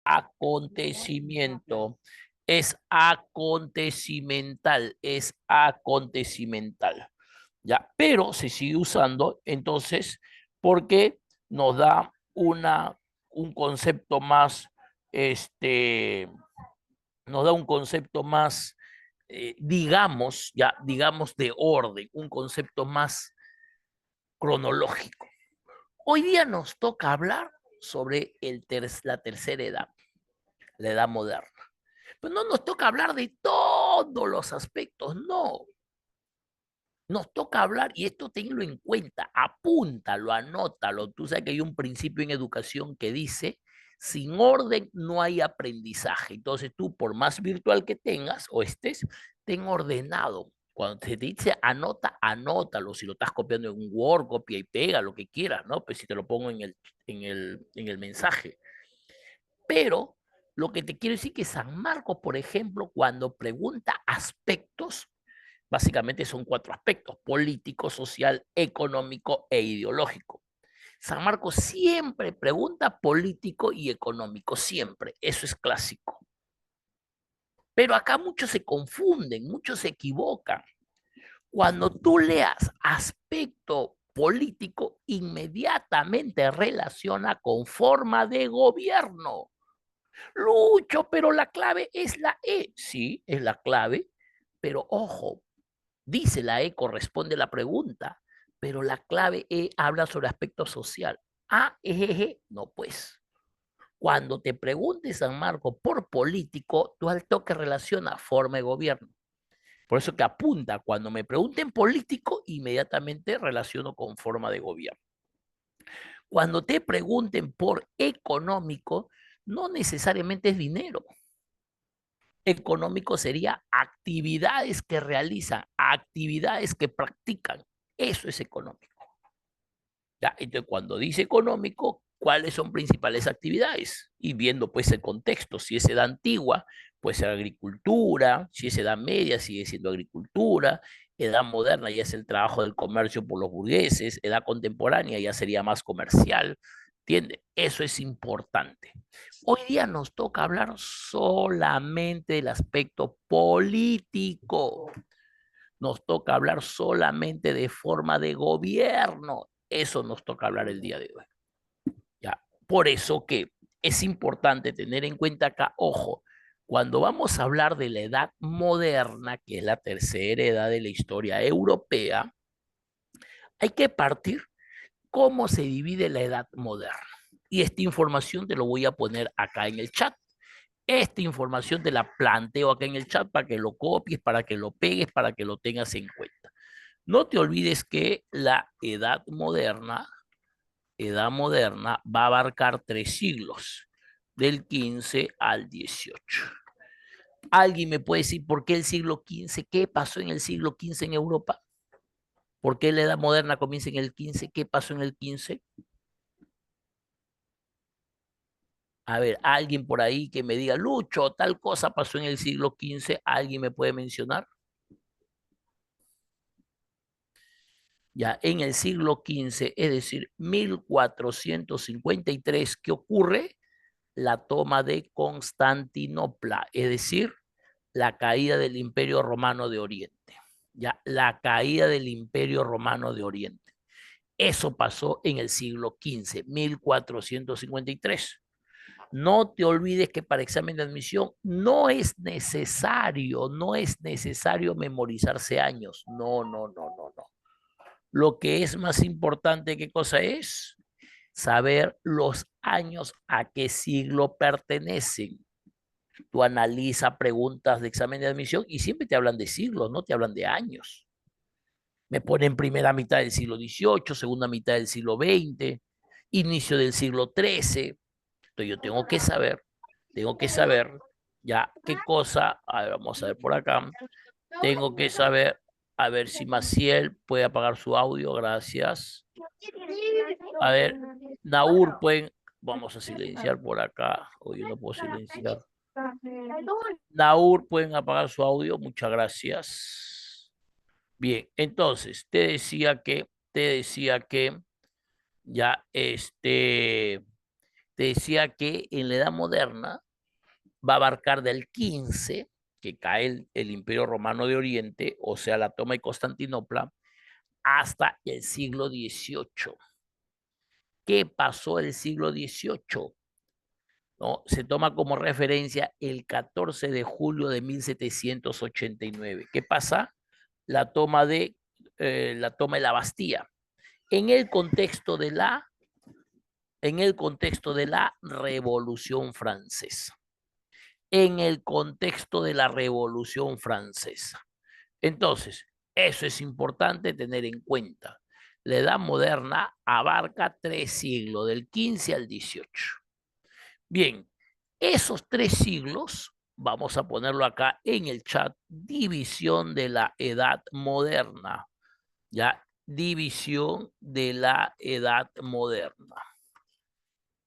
acontecimiento, es acontecimental, es acontecimental. ¿Ya? Pero se sigue usando entonces porque nos da un concepto más, este, nos da un concepto más, digamos, ya, digamos de orden, un concepto más cronológico. Hoy día nos toca hablar sobre la tercera edad, la edad moderna. Pues no nos toca hablar de todos los aspectos, no. Nos toca hablar, y esto tenlo en cuenta, apúntalo, anótalo. Tú sabes que hay un principio en educación que dice, sin orden no hay aprendizaje. Entonces tú, por más virtual que tengas o estés, ten ordenado. Cuando se te dice anota, anótalo. Si lo estás copiando en un Word, copia y pega, lo que quieras, ¿no? Pues si te lo pongo en el mensaje. Pero lo que te quiero decir que San Marcos, por ejemplo, cuando pregunta aspectos, básicamente son cuatro aspectos: político, social, económico e ideológico. San Marcos siempre pregunta político y económico, siempre. Eso es clásico. Pero acá muchos se confunden, muchos se equivocan. Cuando tú leas aspecto político, inmediatamente relaciona con forma de gobierno. Lucho, pero la clave es la E. Sí, es la clave, pero ojo, dice la E, corresponde a la pregunta, pero la clave E habla sobre aspecto social. Ah, ejeje, no pues. Cuando te pregunte San Marco por político, tú al toque relaciona forma de gobierno. Por eso que apunta, cuando me pregunten político, inmediatamente relaciono con forma de gobierno. Cuando te pregunten por económico, no necesariamente es dinero. Económico sería actividades que realizan, actividades que practican. Eso es económico. ¿Ya? Entonces, cuando dice económico, ¿cuáles son principales actividades? Y viendo pues el contexto, si es edad antigua, puede ser agricultura, si es edad media, sigue siendo agricultura, edad moderna ya es el trabajo del comercio por los burgueses, edad contemporánea ya sería más comercial, ¿entiende? Eso es importante. Hoy día nos toca hablar solamente del aspecto político, nos toca hablar solamente de forma de gobierno. Eso nos toca hablar el día de hoy. ¿Ya? Por eso que es importante tener en cuenta acá, ojo, cuando vamos a hablar de la edad moderna, que es la tercera edad de la historia europea, hay que partir cómo se divide la edad moderna. Y esta información te lo voy a poner acá en el chat. Esta información te la planteo acá en el chat para que lo copies, para que lo pegues, para que lo tengas en cuenta. No te olvides que la edad moderna va a abarcar 3 siglos, del 15 al 18. ¿Alguien me puede decir por qué el siglo XV? ¿Qué pasó en el siglo XV en Europa? ¿Por qué la edad moderna comienza en el 15? ¿Qué pasó en el 15? A ver, alguien por ahí que me diga, Lucho, tal cosa pasó en el siglo XV, ¿alguien me puede mencionar? Ya en el siglo XV, es decir, 1453, ¿qué ocurre? La toma de Constantinopla, es decir, la caída del Imperio Romano de Oriente. Ya, la caída del Imperio Romano de Oriente. Eso pasó en el siglo XV, 1453. No te olvides que para examen de admisión no es necesario memorizarse años. No, no, no, no, no. Lo que es más importante, ¿qué cosa es? Saber los años a qué siglo pertenecen. Tú analiza preguntas de examen de admisión y siempre te hablan de siglos, no te hablan de años. Me ponen primera mitad del siglo XVIII, segunda mitad del siglo XX, inicio del siglo XIII. Entonces yo tengo que saber ya qué cosa, a ver, vamos a ver por acá, tengo que saber, a ver si Maciel puede apagar su audio, gracias. A ver, Naur, vamos a silenciar por acá, o yo no puedo silenciar. Naur, pueden apagar su audio, muchas gracias. Bien, entonces, te decía que ya te decía que en la Edad Moderna va a abarcar del 15, que cae el Imperio Romano de Oriente, o sea, la toma de Constantinopla, hasta el siglo XVIII. ¿Qué pasó el siglo XVIII? ¿No? Se toma como referencia el 14 de julio de 1789. ¿Qué pasa? La toma de la Bastilla. En el contexto de la Revolución Francesa. En el contexto de la Revolución Francesa. Entonces, eso es importante tener en cuenta. La Edad Moderna abarca 3 siglos, del 15 al 18. Bien, esos 3 siglos, vamos a ponerlo acá en el chat, división de la Edad Moderna. ¿Ya? División de la Edad Moderna.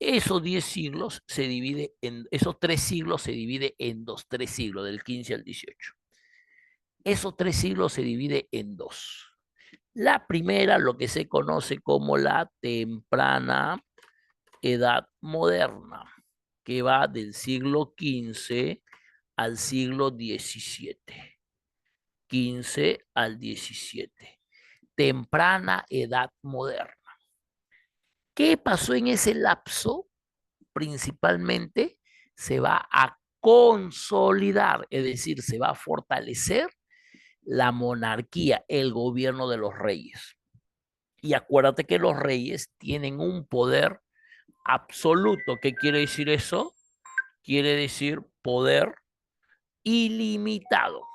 Esos 10 siglos se divide en, esos 3 siglos se divide en 2, 3 siglos, del 15 al 18. Esos 3 siglos se divide en 2. La primera, lo que se conoce como la temprana Edad Moderna, que va del siglo XV al siglo XVII. 15 al 17. Temprana Edad Moderna. ¿Qué pasó en ese lapso? Principalmente se va a consolidar, es decir, se va a fortalecer la monarquía, el gobierno de los reyes. Y acuérdate que los reyes tienen un poder absoluto. ¿Qué quiere decir eso? Quiere decir poder ilimitado.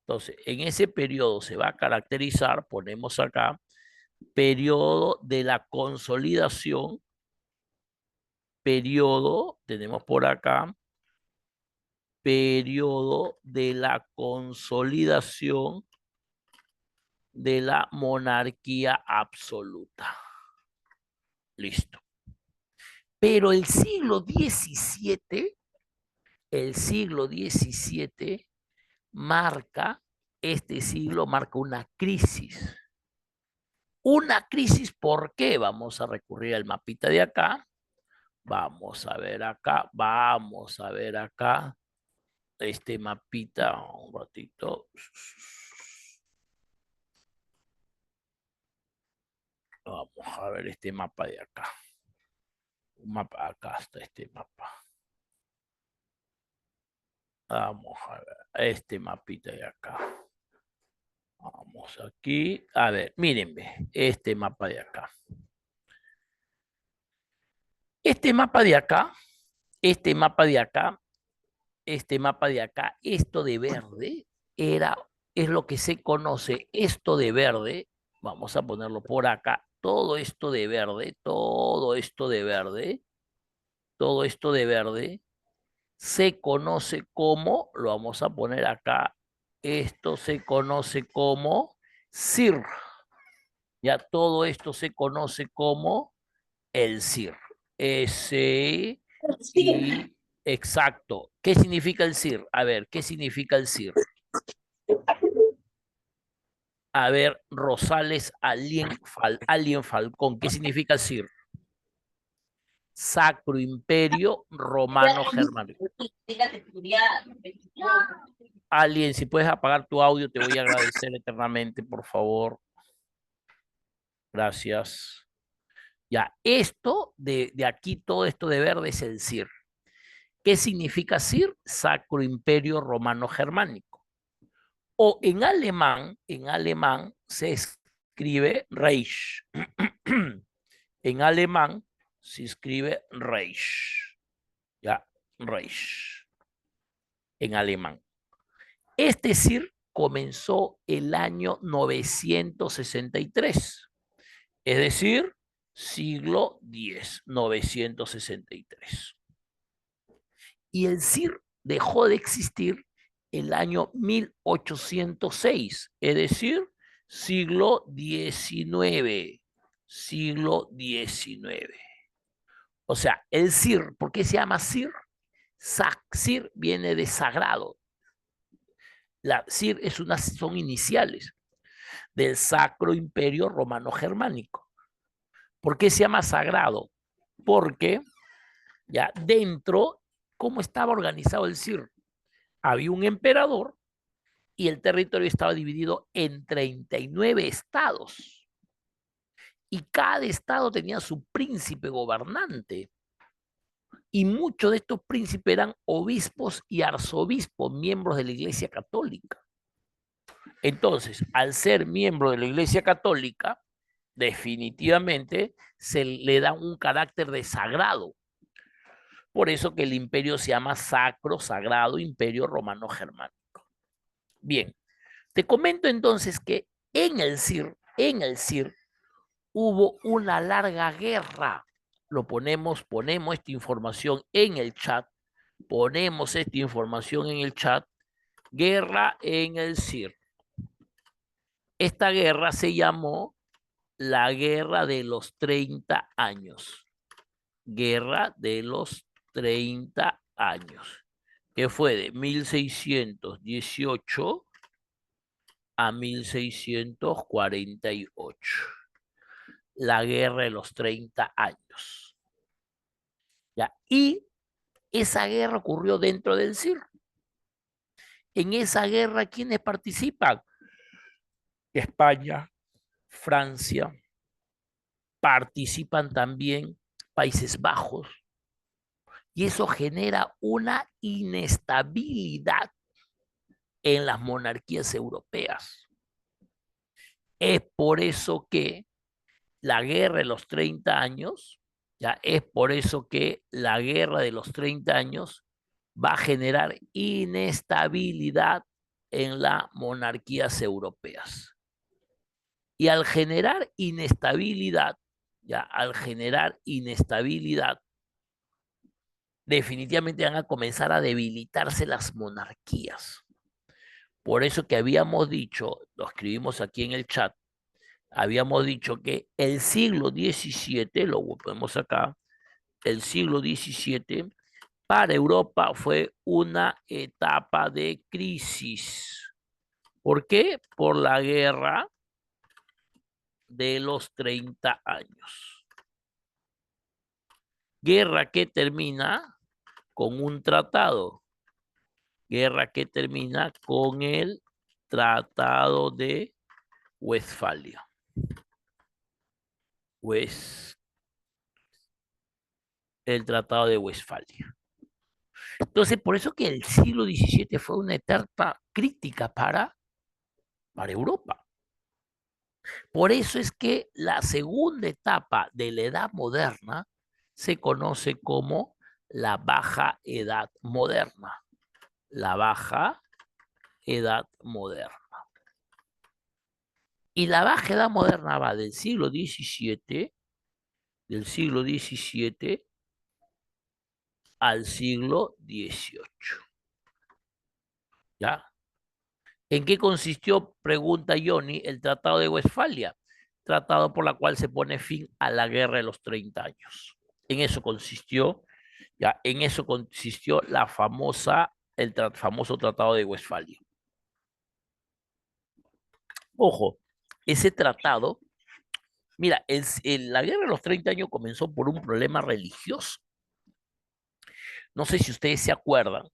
Entonces, en ese periodo se va a caracterizar, ponemos acá, periodo de la consolidación, periodo, tenemos por acá, periodo de la consolidación de la monarquía absoluta. Listo. Pero el siglo XVII marca, este siglo marca una crisis. Una crisis, ¿por qué? Vamos a recurrir al mapita de acá. Vamos a ver acá, vamos a ver acá. Este mapita, un ratito. Vamos a ver este mapa de acá. Un mapa, acá está este mapa. Vamos a ver este mapita de acá. Vamos aquí. A ver, mírenme, este mapa de acá. Este mapa de acá, este mapa de acá, este mapa de acá, esto de verde, es lo que se conoce, esto de verde, vamos a ponerlo por acá, todo esto de verde, todo esto de verde, todo esto de verde, se conoce como, lo vamos a poner acá, esto se conoce como CIR. Ya todo esto se conoce como el CIR. S y exacto. ¿Qué significa el CIR? A ver, ¿qué significa el CIR? A ver, Rosales Alien Falcón, ¿qué significa el CIR? Sacro Imperio Romano Germánico. Alien, si puedes apagar tu audio, te voy a agradecer eternamente, por favor. Gracias. Ya, esto de aquí, todo esto de verde es el CIR. ¿Qué significa CIR? Sacro Imperio Romano Germánico. O en alemán se escribe Reich. En alemán se escribe Reich. Ya, Reich. En alemán. Este CIR comenzó el año 963. Es decir, siglo X, 963. Y el CIR dejó de existir el año 1806, es decir, siglo XIX, siglo XIX. O sea, el CIR, ¿por qué se llama CIR? CIR viene de sagrado. La CIR son iniciales del Sacro Imperio Romano Germánico. ¿Por qué se llama sagrado? Porque Ya dentro, ¿cómo estaba organizado el CIR? Había un emperador y el territorio estaba dividido en 39 estados. Y cada estado tenía su príncipe gobernante. Y muchos de estos príncipes eran obispos y arzobispos, miembros de la Iglesia Católica. Entonces, al ser miembro de la Iglesia Católica, definitivamente se le da un carácter de sagrado. Por eso que el imperio se llama Sacro Sagrado Imperio Romano Germánico. Bien, te comento entonces que en el CIR hubo una larga guerra. Ponemos esta información en el chat, ponemos esta información en el chat, guerra en el CIR. Esta guerra se llamó la Guerra de los 30 años. Guerra de los 30 años, que fue de 1618 a 1648. La Guerra de los 30 años. ¿Ya? Y esa guerra ocurrió dentro del CIR. En esa guerra, ¿quiénes participan? España, Francia, participan también Países Bajos, y eso genera una inestabilidad en las monarquías europeas. Es por eso que la guerra de los 30 años, ya es por eso que la guerra de los 30 años va a generar inestabilidad en las monarquías europeas. Y al generar inestabilidad, definitivamente van a comenzar a debilitarse las monarquías. Por eso que habíamos dicho, lo escribimos aquí en el chat, habíamos dicho que el siglo XVII, lo ponemos acá, el siglo XVII para Europa fue una etapa de crisis. ¿Por qué? Por la guerra de los 30 años. Guerra que termina con un tratado. Guerra que termina con el Tratado de Westfalia. El Tratado de Westfalia. Entonces, por eso que el siglo XVII fue una etapa crítica para Europa. Por eso es que la segunda etapa de la Edad Moderna se conoce como la Baja Edad Moderna. La Baja Edad Moderna. Y la Baja Edad Moderna va del siglo XVII al siglo XVIII. ¿Ya? ¿En qué consistió, pregunta Johnny, el Tratado de Westfalia? Tratado por la cual se pone fin a la Guerra de los 30 años. En eso consistió, el famoso Tratado de Westfalia. Ojo, ese tratado, mira, la Guerra de los 30 años comenzó por un problema religioso. No sé si ustedes se acuerdan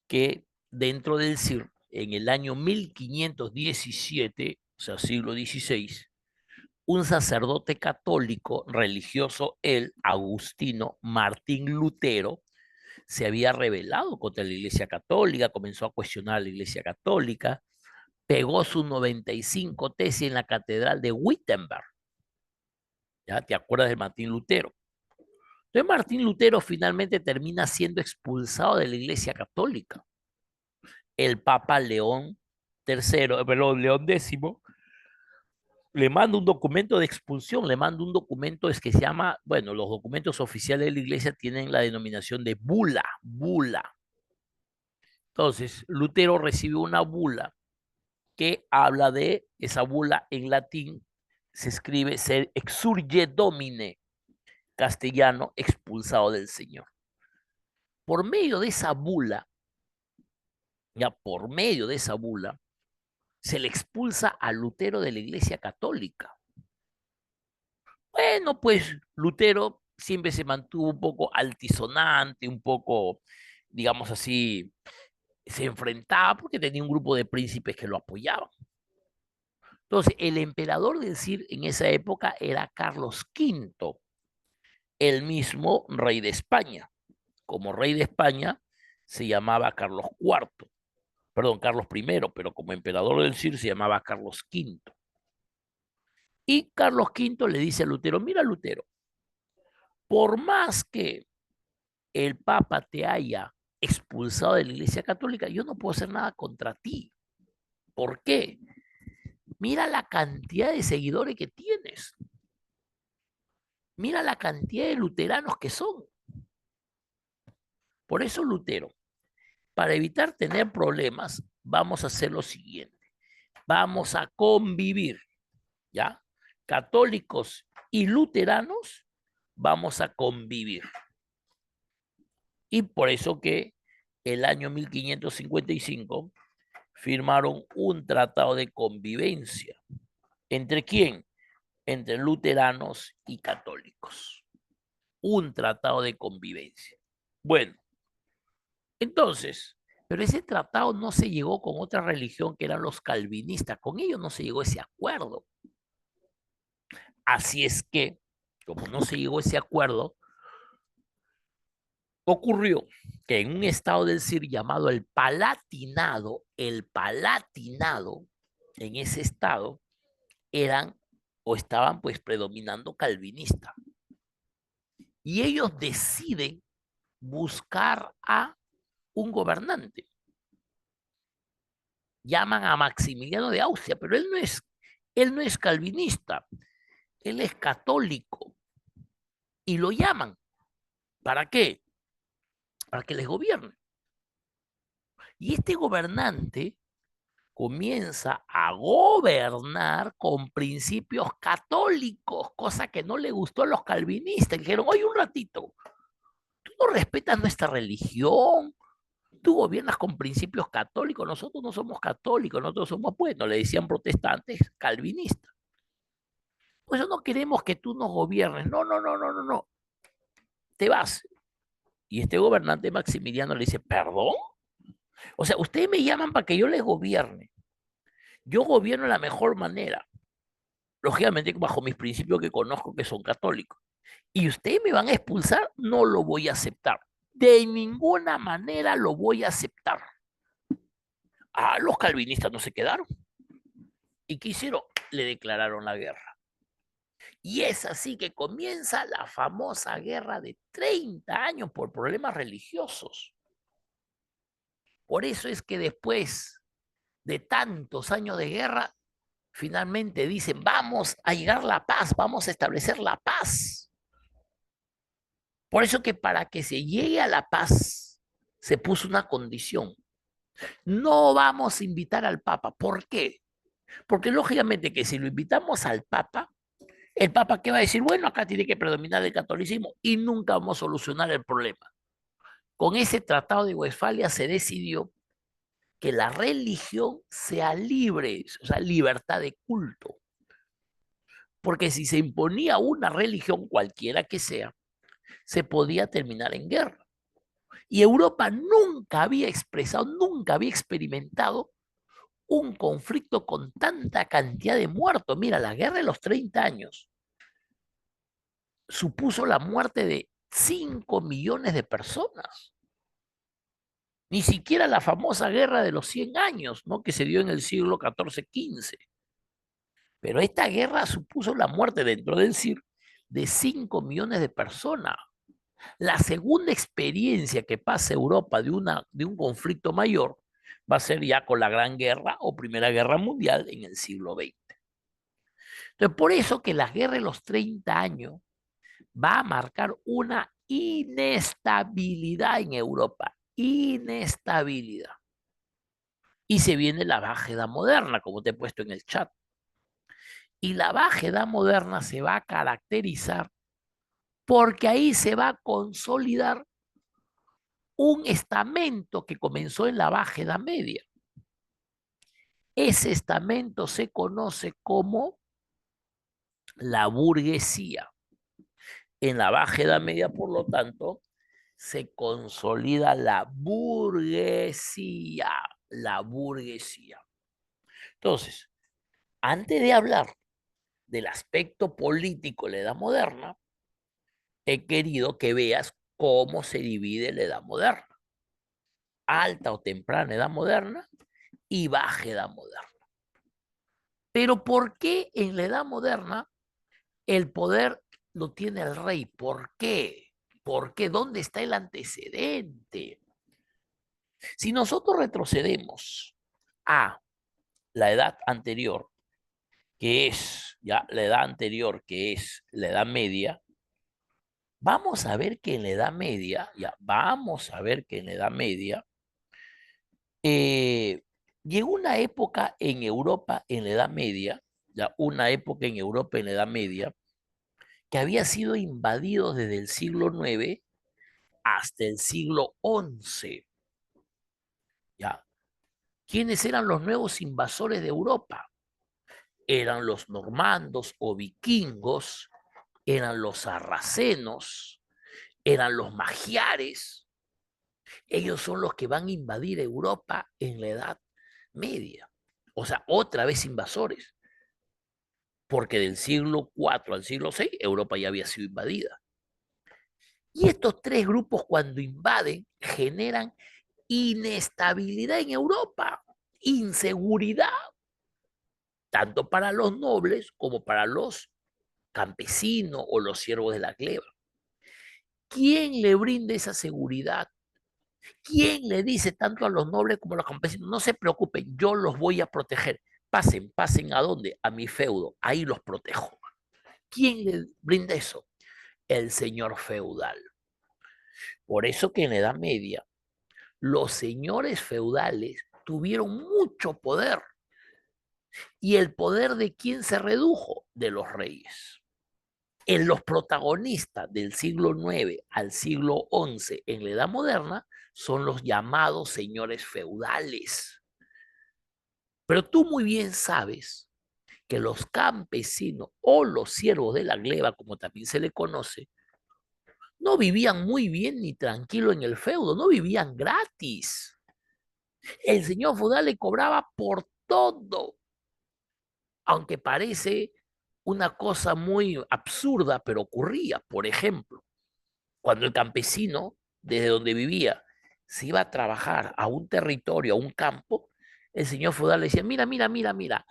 que dentro del CIR, en el año 1517, o sea, siglo XVI, un sacerdote católico religioso, el agustino Martín Lutero, se había rebelado contra la Iglesia Católica, comenzó a cuestionar a la Iglesia Católica, pegó sus 95 tesis en la Catedral de Wittenberg. ¿Ya te acuerdas de Martín Lutero? Entonces Martín Lutero finalmente termina siendo expulsado de la Iglesia Católica. El Papa León X, le manda un documento de expulsión, le manda un documento que se llama, bueno, los documentos oficiales de la iglesia tienen la denominación de bula. Entonces, Lutero recibe una bula que habla de esa bula en latín, se escribe ser exurge domine, castellano, expulsado del Señor. Por medio de esa bula, por medio de esa bula, se le expulsa a Lutero de la iglesia católica. Bueno, pues Lutero siempre se mantuvo un poco altisonante, un poco, digamos así, se enfrentaba porque tenía un grupo de príncipes que lo apoyaban. Entonces, el emperador del Cir en esa época era Carlos V, el mismo rey de España. Como rey de España se llamaba Carlos IV, perdón, Carlos I, pero como emperador del Cir se llamaba Carlos V. Y Carlos V le dice a Lutero, mira Lutero, por más que el Papa te haya expulsado de la Iglesia Católica, yo no puedo hacer nada contra ti. ¿Por qué? Mira la cantidad de seguidores que tienes. Mira la cantidad de luteranos que son. Por eso, Lutero, para evitar tener problemas, vamos a hacer lo siguiente. Vamos a convivir, ¿ya? Católicos y luteranos, vamos a convivir. Y por eso que el año 1555 firmaron un tratado de convivencia. ¿Entre quién? Entre luteranos y católicos. Un tratado de convivencia. Bueno, entonces, pero ese tratado no se llegó con otra religión que eran los calvinistas. Con ellos no se llegó a ese acuerdo. Así es que, como no se llegó a ese acuerdo, ocurrió que en un estado del Cir llamado el Palatinado, en ese estado eran o estaban pues predominando calvinistas. Y ellos deciden buscar a un gobernante. Llaman a Maximiliano de Austria, pero él no es calvinista, él es católico. Y lo llaman. ¿Para qué? Para que les gobierne. Y este gobernante comienza a gobernar con principios católicos, cosa que no le gustó a los calvinistas. Dijeron, oye, un ratito, tú no respetas nuestra religión, tú gobiernas con principios católicos, nosotros no somos católicos, nosotros somos, pues, no le decían protestantes, calvinistas. Pues no queremos que tú nos gobiernes, no, no, no, no, no, no, te vas. Y este gobernante Maximiliano le dice, ¿perdón? O sea, ustedes me llaman para que yo les gobierne. Yo gobierno de la mejor manera, lógicamente bajo mis principios que conozco que son católicos. Y ustedes me van a expulsar, no lo voy a aceptar. De ninguna manera lo voy a aceptar. Ah, los calvinistas no se quedaron. ¿Y qué hicieron? Le declararon la guerra. Y es así que comienza la famosa guerra de 30 años por problemas religiosos. Por eso es que después de tantos años de guerra, finalmente dicen, vamos a llegar a la paz, vamos a establecer la paz. Por eso que para que se llegue a la paz, se puso una condición. No vamos a invitar al Papa. ¿Por qué? Porque lógicamente que si lo invitamos al Papa, el Papa ¿qué va a decir? Bueno, acá tiene que predominar el catolicismo y nunca vamos a solucionar el problema. Con ese tratado de Westfalia se decidió que la religión sea libre, o sea, libertad de culto. Porque si se imponía una religión cualquiera que sea, se podía terminar en guerra. Y Europa nunca había expresado, nunca había experimentado un conflicto con tanta cantidad de muertos. Mira, la guerra de los 30 años supuso la muerte de 5 millones de personas. Ni siquiera la famosa guerra de los 100 años, ¿no? Que se dio en el siglo XIV-XV. Pero esta guerra supuso la muerte dentro del CIR de 5 millones de personas. La segunda experiencia que pasa Europa de un conflicto mayor va a ser ya con la Gran Guerra o Primera Guerra Mundial en el siglo XX. Entonces, por eso que la guerra de los 30 años va a marcar una inestabilidad en Europa. Inestabilidad. Y se viene la Baja Edad Moderna, como te he puesto en el chat. Y la Baja Edad Moderna se va a caracterizar porque ahí se va a consolidar un estamento que comenzó en la Baja Edad Media. Ese estamento se conoce como la burguesía. En la Baja Edad Media, por lo tanto, se consolida la burguesía, la burguesía. Entonces, antes de hablar del aspecto político de la Edad Moderna, he querido que veas cómo se divide la Edad Moderna. Alta o temprana Edad Moderna y Baja Edad Moderna. Pero ¿por qué en la Edad Moderna el poder lo tiene el rey? ¿Por qué? ¿Por qué? ¿Dónde está el antecedente? Si nosotros retrocedemos a la edad anterior, que es ya la edad anterior, que es la Edad Media, vamos a ver que en la Edad Media, ya vamos a ver que en la Edad Media, eh, llegó una época en Europa en la Edad Media, ya una época en Europa en la Edad Media, que había sido invadido desde el siglo IX hasta el siglo XI. ¿Ya? ¿Quiénes eran los nuevos invasores de Europa? Eran los normandos o vikingos, eran los sarracenos, eran los magiares. Ellos son los que van a invadir Europa en la Edad Media. O sea, otra vez invasores, porque del siglo IV al siglo VI Europa ya había sido invadida. Y estos tres grupos cuando invaden generan inestabilidad en Europa, inseguridad, tanto para los nobles como para los campesinos o los siervos de la gleba. ¿Quién le brinda esa seguridad? ¿Quién le dice tanto a los nobles como a los campesinos? No se preocupen, yo los voy a proteger. Pasen, pasen a dónde? A mi feudo, ahí los protejo. ¿Quién le brinda eso? El señor feudal. Por eso que en la Edad Media los señores feudales tuvieron mucho poder. ¿Y el poder de quién se redujo? De los reyes. En los protagonistas del siglo IX al siglo XI en la Edad Moderna son los llamados señores feudales. Pero tú muy bien sabes que los campesinos o los siervos de la gleba, como también se le conoce, no vivían muy bien ni tranquilo en el feudo, no vivían gratis. El señor feudal le cobraba por todo, aunque parece una cosa muy absurda, pero ocurría. Por ejemplo, cuando el campesino, desde donde vivía, se iba a trabajar a un territorio, a un campo, el señor feudal le decía, mira, mira, mira, mira,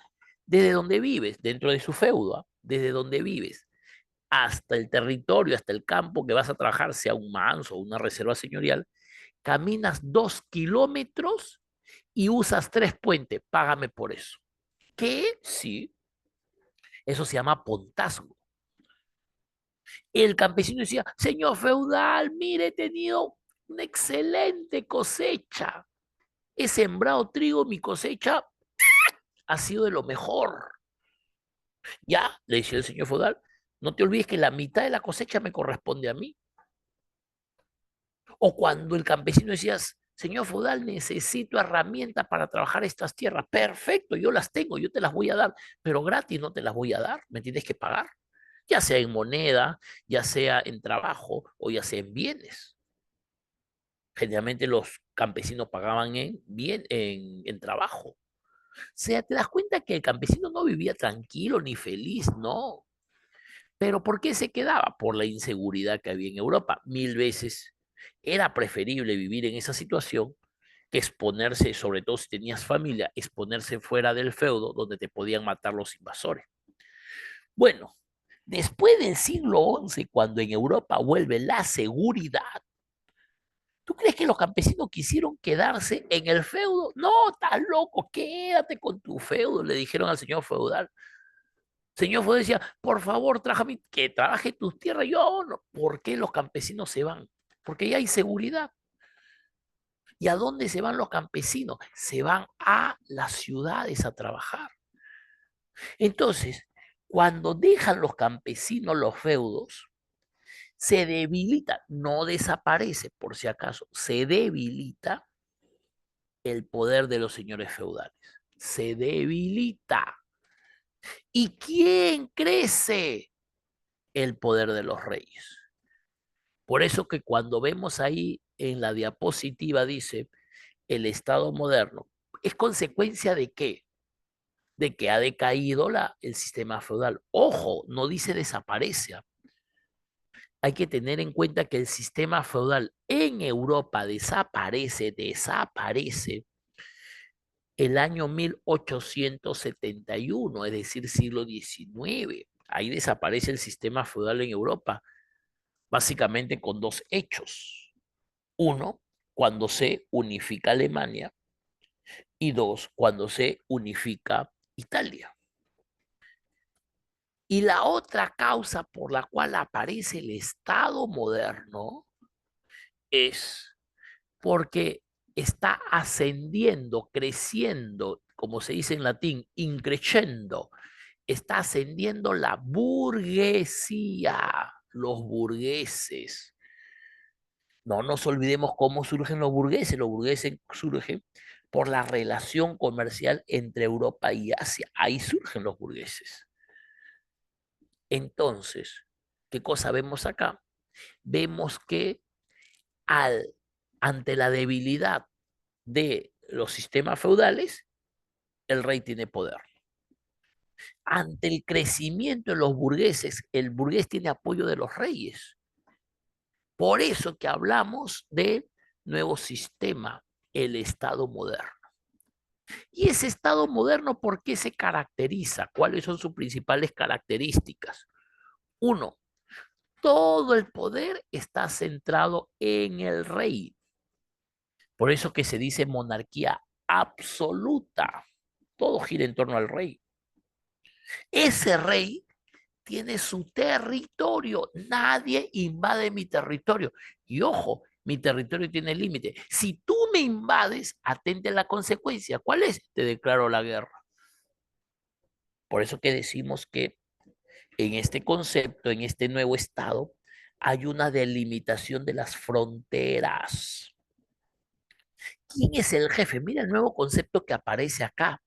desde donde vives, dentro de su feudo, ¿ah? Desde donde vives, hasta el territorio, hasta el campo que vas a trabajar, sea un manso o una reserva señorial, caminas 2 kilómetros y usas 3 puentes, págame por eso. ¿Qué? Sí, eso se llama pontazgo. El campesino decía, señor feudal, mire, he tenido una excelente cosecha. He sembrado trigo, mi cosecha ha sido de lo mejor. Ya, le decía el señor feudal, no te olvides que la mitad de la cosecha me corresponde a mí. O cuando el campesino decía, señor feudal, necesito herramientas para trabajar estas tierras. Perfecto, yo las tengo, yo te las voy a dar, pero gratis no te las voy a dar, me tienes que pagar, ya sea en moneda, ya sea en trabajo o ya sea en bienes. Generalmente los campesinos pagaban en trabajo. O sea, te das cuenta que el campesino no vivía tranquilo ni feliz, no. Pero ¿por qué se quedaba? Por la inseguridad que había en Europa. 1000 veces era preferible vivir en esa situación que exponerse, sobre todo si tenías familia, exponerse fuera del feudo donde te podían matar los invasores. Bueno, después del siglo XI, cuando en Europa vuelve la seguridad, ¿tú crees que los campesinos quisieron quedarse en el feudo? No, estás loco, quédate con tu feudo, le dijeron al señor feudal. Señor feudal decía, por favor, trájame, que trabaje tus tierras. Yo no. ¿Por qué los campesinos se van? Porque ya hay seguridad. ¿Y a dónde se van los campesinos? Se van a las ciudades a trabajar. Entonces, cuando dejan los campesinos los feudos, se debilita, no desaparece por si acaso, se debilita el poder de los señores feudales. Se debilita. ¿Y quién crece? El poder de los reyes. Por eso que cuando vemos ahí en la diapositiva dice el Estado moderno, ¿es consecuencia de qué? De que ha decaído el sistema feudal. Ojo, no dice desaparece. Hay que tener en cuenta que el sistema feudal en Europa desaparece el año 1871, es decir, siglo XIX. Ahí desaparece el sistema feudal en Europa, básicamente con dos hechos. Uno, cuando se unifica Alemania, y dos, cuando se unifica Italia. Y la otra causa por la cual aparece el Estado moderno es porque está ascendiendo, creciendo, como se dice en latín, increciendo, está ascendiendo la burguesía, los burgueses. No nos olvidemos cómo surgen los burgueses. Los burgueses surgen por la relación comercial entre Europa y Asia. Ahí surgen los burgueses. Entonces, ¿qué cosa vemos acá? Vemos que al, ante la debilidad de los sistemas feudales, el rey tiene poder. Ante el crecimiento de los burgueses, el burgués tiene apoyo de los reyes. Por eso que hablamos de nuevo sistema, el Estado moderno. Y ese Estado moderno, ¿por qué se caracteriza? ¿Cuáles son sus principales características? Uno, todo el poder está centrado en el rey. Por eso que se dice monarquía absoluta. Todo gira en torno al rey. Ese rey tiene su territorio. Nadie invade mi territorio. Y ojo, mi territorio tiene límite. Si tú me invades, atente a la consecuencia. ¿Cuál es? Te declaro la guerra. Por eso que decimos que en este concepto, en este nuevo estado, hay una delimitación de las fronteras. ¿Quién es el jefe? Mira el nuevo concepto que aparece acá.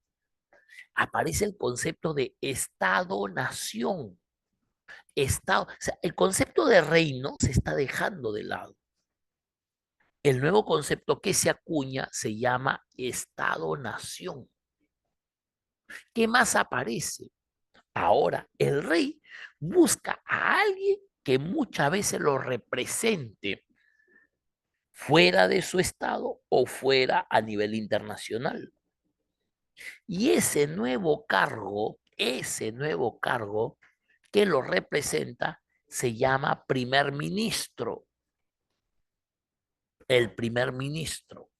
Aparece el concepto de Estado-nación. Estado, o sea, el concepto de reino se está dejando de lado. El nuevo concepto que se acuña se llama Estado-nación. ¿Qué más aparece? Ahora, el rey busca a alguien que muchas veces lo represente fuera de su estado o fuera a nivel internacional. Y ese nuevo cargo que lo representa se llama primer ministro. El primer ministro.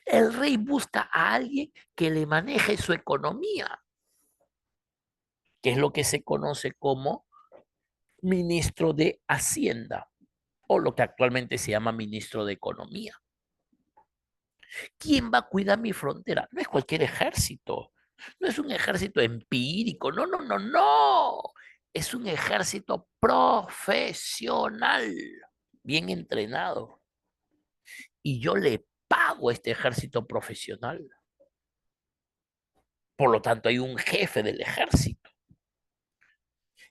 El rey busca a alguien que le maneje su economía, que es lo que se conoce como ministro de Hacienda o lo que actualmente se llama ministro de Economía. ¿Quién va a cuidar mi frontera? No es cualquier ejército, no es un ejército empírico, no, no, no, no. Es un ejército profesional, bien entrenado. Y yo le pago a este ejército profesional. Por lo tanto, hay un jefe del ejército.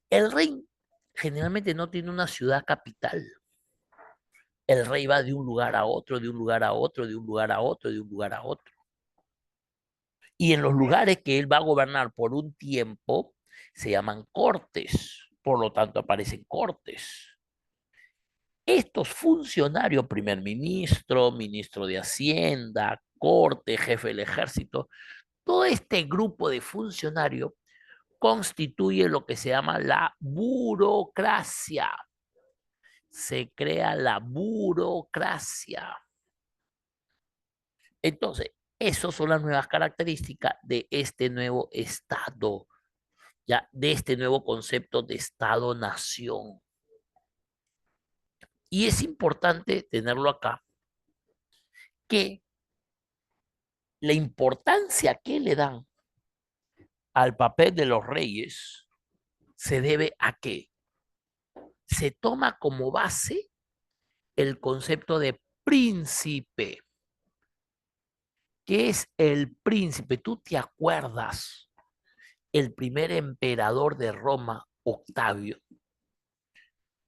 El rey generalmente no tiene una ciudad capital. El rey va de un lugar a otro, de un lugar a otro, de un lugar a otro, de un lugar a otro. Y en los lugares que él va a gobernar por un tiempo se llaman cortes. Por lo tanto, aparecen cortes. Estos funcionarios, primer ministro, ministro de Hacienda, corte, jefe del ejército, todo este grupo de funcionarios constituye lo que se llama la burocracia. Se crea la burocracia. Entonces, esas son las nuevas características de este nuevo Estado, ya de este nuevo concepto de Estado-nación. Y es importante tenerlo acá, que la importancia que le dan al papel de los reyes se debe a que se toma como base el concepto de príncipe. ¿Qué es el príncipe? ¿Tú te acuerdas? El primer emperador de Roma, Octavio,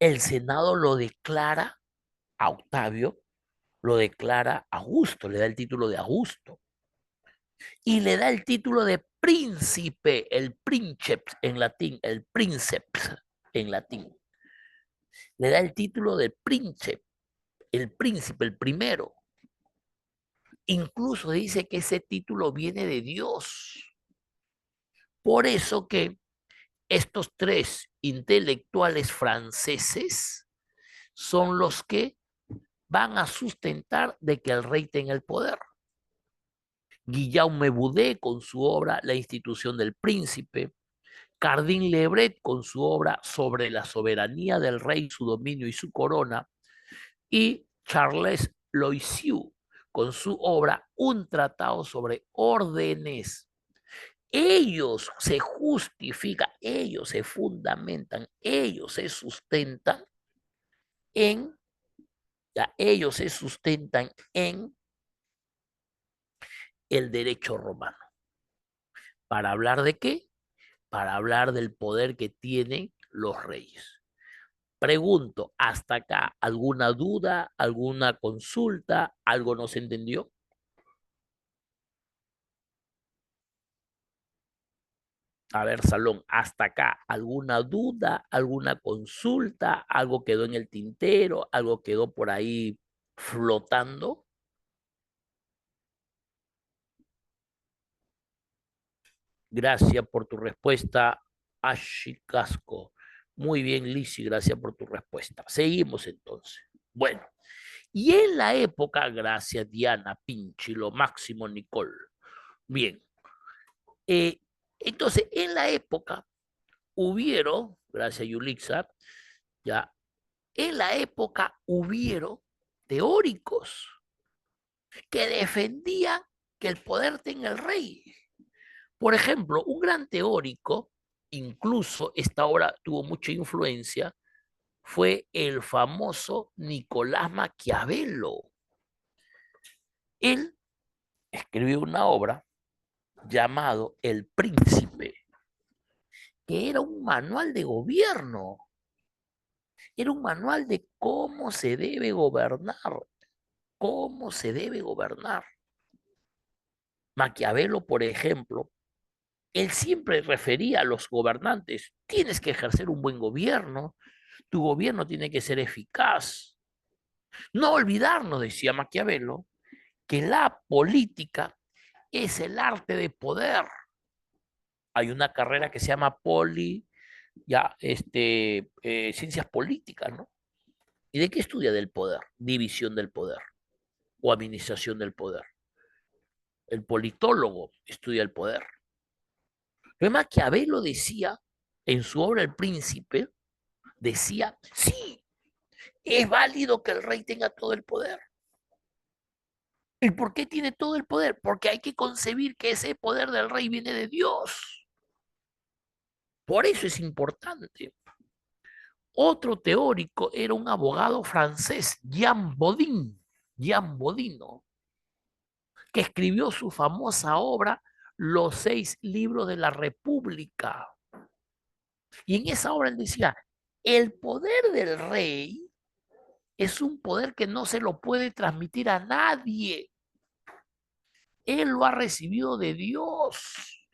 El Senado lo declara a Octavio, lo declara a Augusto, le da el título de Augusto y le da el título de príncipe, el princeps en latín, el princeps en latín. Le da el título de príncipe, el príncipe, el primero. Incluso dice que ese título viene de Dios. Por eso que estos tres intelectuales franceses son los que van a sustentar de que el rey tenga el poder. Guillaume Boudet con su obra La institución del príncipe, Cardin Lebret con su obra Sobre la soberanía del rey, su dominio y su corona, y Charles Loisiu con su obra Un tratado sobre órdenes. Ellos se justifican, ellos se fundamentan, ellos se sustentan en, ya, ellos se sustentan en el derecho romano. ¿Para hablar de qué? Para hablar del poder que tienen los reyes. Pregunto, ¿hasta acá alguna duda, alguna consulta, algo no se entendió? A ver, Salón, hasta acá, ¿alguna duda, alguna consulta, algo quedó en el tintero, algo quedó por ahí flotando? Gracias por tu respuesta, Ashikasco. Muy bien, Lizzy, gracias por tu respuesta. Seguimos entonces. Bueno, y en la época, gracias Diana, Pinchi, lo máximo Nicole. Bien, eh, entonces en la época hubieron, gracias Yulixa, ya, en la época hubieron teóricos que defendían que el poder tenga el rey. Por ejemplo, un gran teórico, incluso esta obra tuvo mucha influencia, fue el famoso Nicolás Maquiavelo. Él escribió una obra llamado El Príncipe, que era un manual de gobierno, era un manual de cómo se debe gobernar, cómo se debe gobernar. Maquiavelo, por ejemplo, él siempre refería a los gobernantes, tienes que ejercer un buen gobierno, tu gobierno tiene que ser eficaz. No olvidarnos, decía Maquiavelo, que la política es el arte de poder. Hay una carrera que se llama ciencias políticas, ¿no? ¿Y de qué estudia del poder? División del poder o administración del poder. El politólogo estudia el poder. Pero Maquiavelo decía, en su obra El Príncipe, decía, sí, es válido que el rey tenga todo el poder. ¿Y por qué tiene todo el poder? Porque hay que concebir que ese poder del rey viene de Dios. Por eso es importante. Otro teórico era un abogado francés, Jean Bodin, Jean Bodino, que escribió su famosa obra Los 6 libros de la República. Y en esa obra él decía, el poder del rey es un poder que no se lo puede transmitir a nadie. Él lo ha recibido de Dios.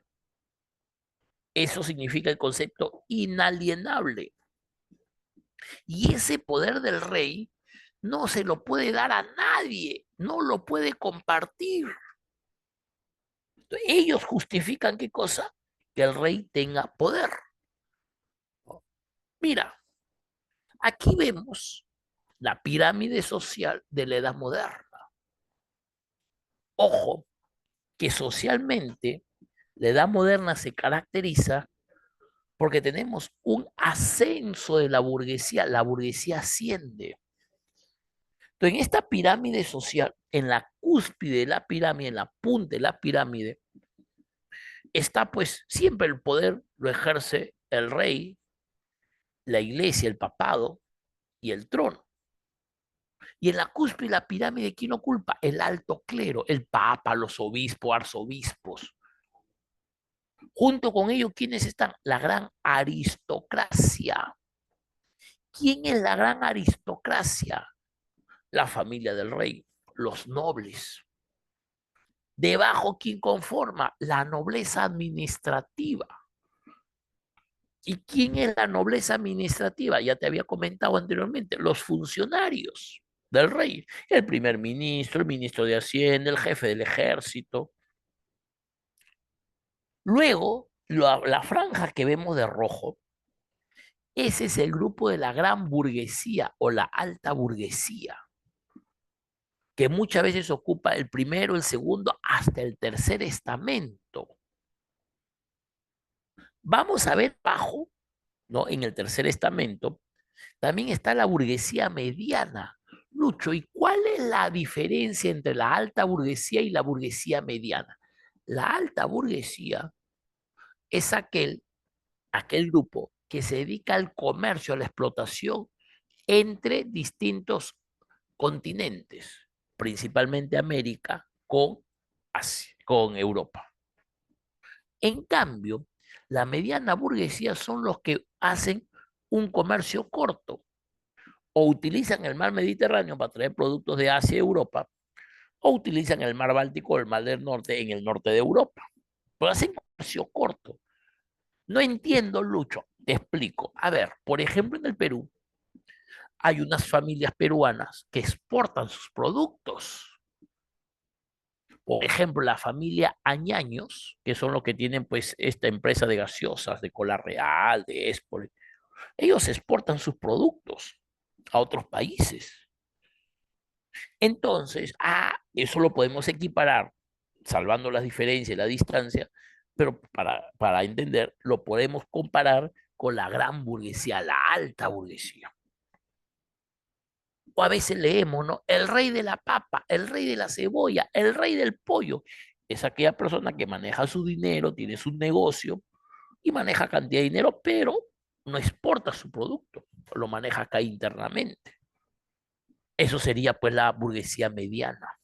Eso significa el concepto inalienable. Y ese poder del rey no se lo puede dar a nadie, no lo puede compartir. Ellos justifican qué cosa? Que el rey tenga poder. Mira, aquí vemos la pirámide social de la edad moderna. Ojo, que socialmente la edad moderna se caracteriza porque tenemos un ascenso de la burguesía asciende. Entonces, en esta pirámide social, en la cúspide de la pirámide, en la punta de la pirámide, está pues siempre el poder lo ejerce el rey, la iglesia, el papado y el trono. Y en la cúspide de la pirámide, ¿quién ocupa? El alto clero, el papa, los obispos, arzobispos. Junto con ellos, ¿quiénes están? La gran aristocracia. ¿Quién es la gran aristocracia? La familia del rey, los nobles. Debajo, ¿quién conforma? La nobleza administrativa. ¿Y quién es la nobleza administrativa? Ya te había comentado anteriormente, los funcionarios del rey, el primer ministro, el ministro de Hacienda, el jefe del ejército. Luego, la franja que vemos de rojo, ese es el grupo de la gran burguesía o la alta burguesía, que muchas veces ocupa el primero, el segundo, hasta el tercer estamento. Vamos a ver abajo, ¿no? En el tercer estamento, también está la burguesía mediana. Lucho, ¿y cuál es la diferencia entre la alta burguesía y la burguesía mediana? La alta burguesía es aquel grupo que se dedica al comercio, a la explotación entre distintos continentes, principalmente América con Asia, con Europa. En cambio, la mediana burguesía son los que hacen un comercio corto o utilizan el mar Mediterráneo para traer productos de Asia y Europa, o utilizan el mar Báltico o el mar del Norte en el norte de Europa. Pero hacen comercio corto. No entiendo, Lucho. Te explico. A ver, por ejemplo, en el Perú hay unas familias peruanas que exportan sus productos. Por ejemplo, la familia Añaños, que son los que tienen pues esta empresa de gaseosas de Cola Real, de Esport. Ellos exportan sus productos a otros países. Entonces, eso lo podemos equiparar, salvando las diferencias y la distancia, pero para entender, lo podemos comparar con la gran burguesía, la alta burguesía. O a veces leemos, ¿no? El rey de la papa, el rey de la cebolla, el rey del pollo. Es aquella persona que maneja su dinero, tiene su negocio y maneja cantidad de dinero, pero no exporta su producto, lo maneja acá internamente. Eso sería pues la burguesía mediana.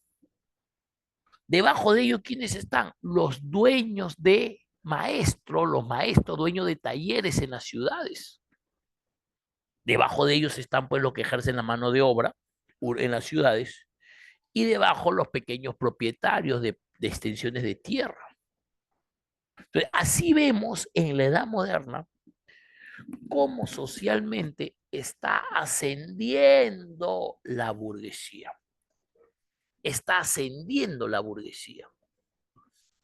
Debajo de ellos, ¿quiénes están? Los dueños de maestros, los maestros, dueños de talleres en las ciudades. Debajo de ellos están pues los que ejercen la mano de obra en las ciudades y debajo los pequeños propietarios de extensiones de tierra. Entonces, así vemos en la edad moderna cómo socialmente está ascendiendo la burguesía. Está ascendiendo la burguesía.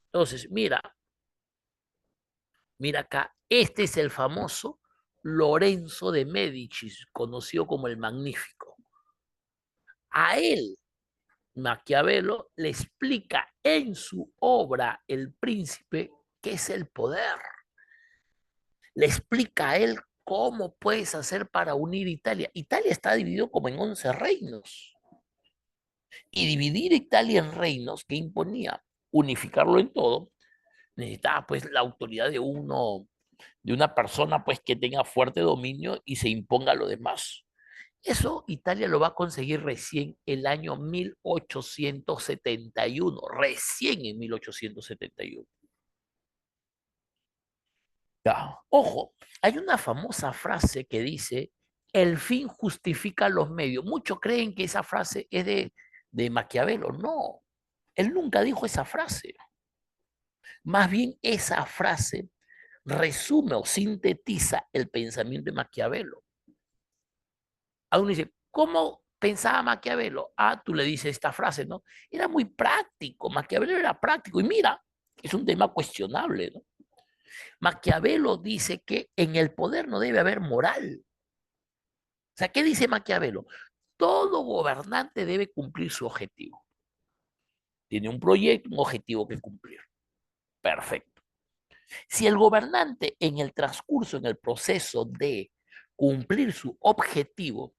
Entonces, mira acá, este es el famoso Lorenzo de Medici, conocido como el Magnífico. A él, Maquiavelo le explica en su obra El Príncipe qué es el poder. Le explica a él cómo puedes hacer para unir Italia. Italia está dividido como en 11 reinos. Y dividir Italia en reinos que imponía unificarlo en todo, necesitaba pues la autoridad de una persona pues que tenga fuerte dominio y se imponga a lo demás. Eso Italia lo va a conseguir recién el año 1871, recién en 1871. Ya. Ojo, hay una famosa frase que dice, el fin justifica los medios. Muchos creen que esa frase es de Maquiavelo. No, él nunca dijo esa frase. Más bien esa frase resume o sintetiza el pensamiento de Maquiavelo. A uno dice, ¿cómo pensaba Maquiavelo? Tú le dices esta frase, ¿no? Era muy práctico, Maquiavelo era práctico. Y mira, es un tema cuestionable, ¿no? Maquiavelo dice que en el poder no debe haber moral. O sea, ¿qué dice Maquiavelo? Todo gobernante debe cumplir su objetivo. Tiene un proyecto, un objetivo que cumplir. Perfecto. Si el gobernante en el transcurso, en el proceso de cumplir su objetivo,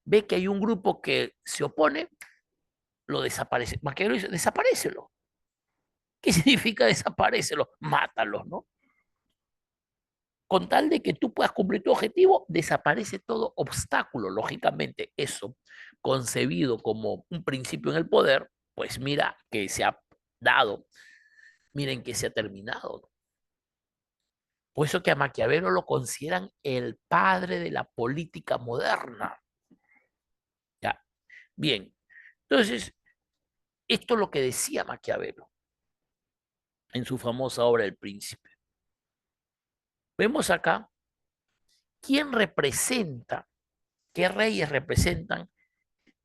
ve que hay un grupo que se opone, lo desaparece. Maquiavelo dice, desaparécelo. ¿Qué significa desaparécelo? Mátalos, ¿no? Con tal de que tú puedas cumplir tu objetivo, desaparece todo obstáculo. Lógicamente, eso concebido como un principio en el poder, pues mira que se ha dado, miren que se ha terminado. Por eso que a Maquiavelo lo consideran el padre de la política moderna. ¿Ya? Bien, entonces, esto es lo que decía Maquiavelo en su famosa obra El Príncipe. Vemos acá quién representa, qué reyes representan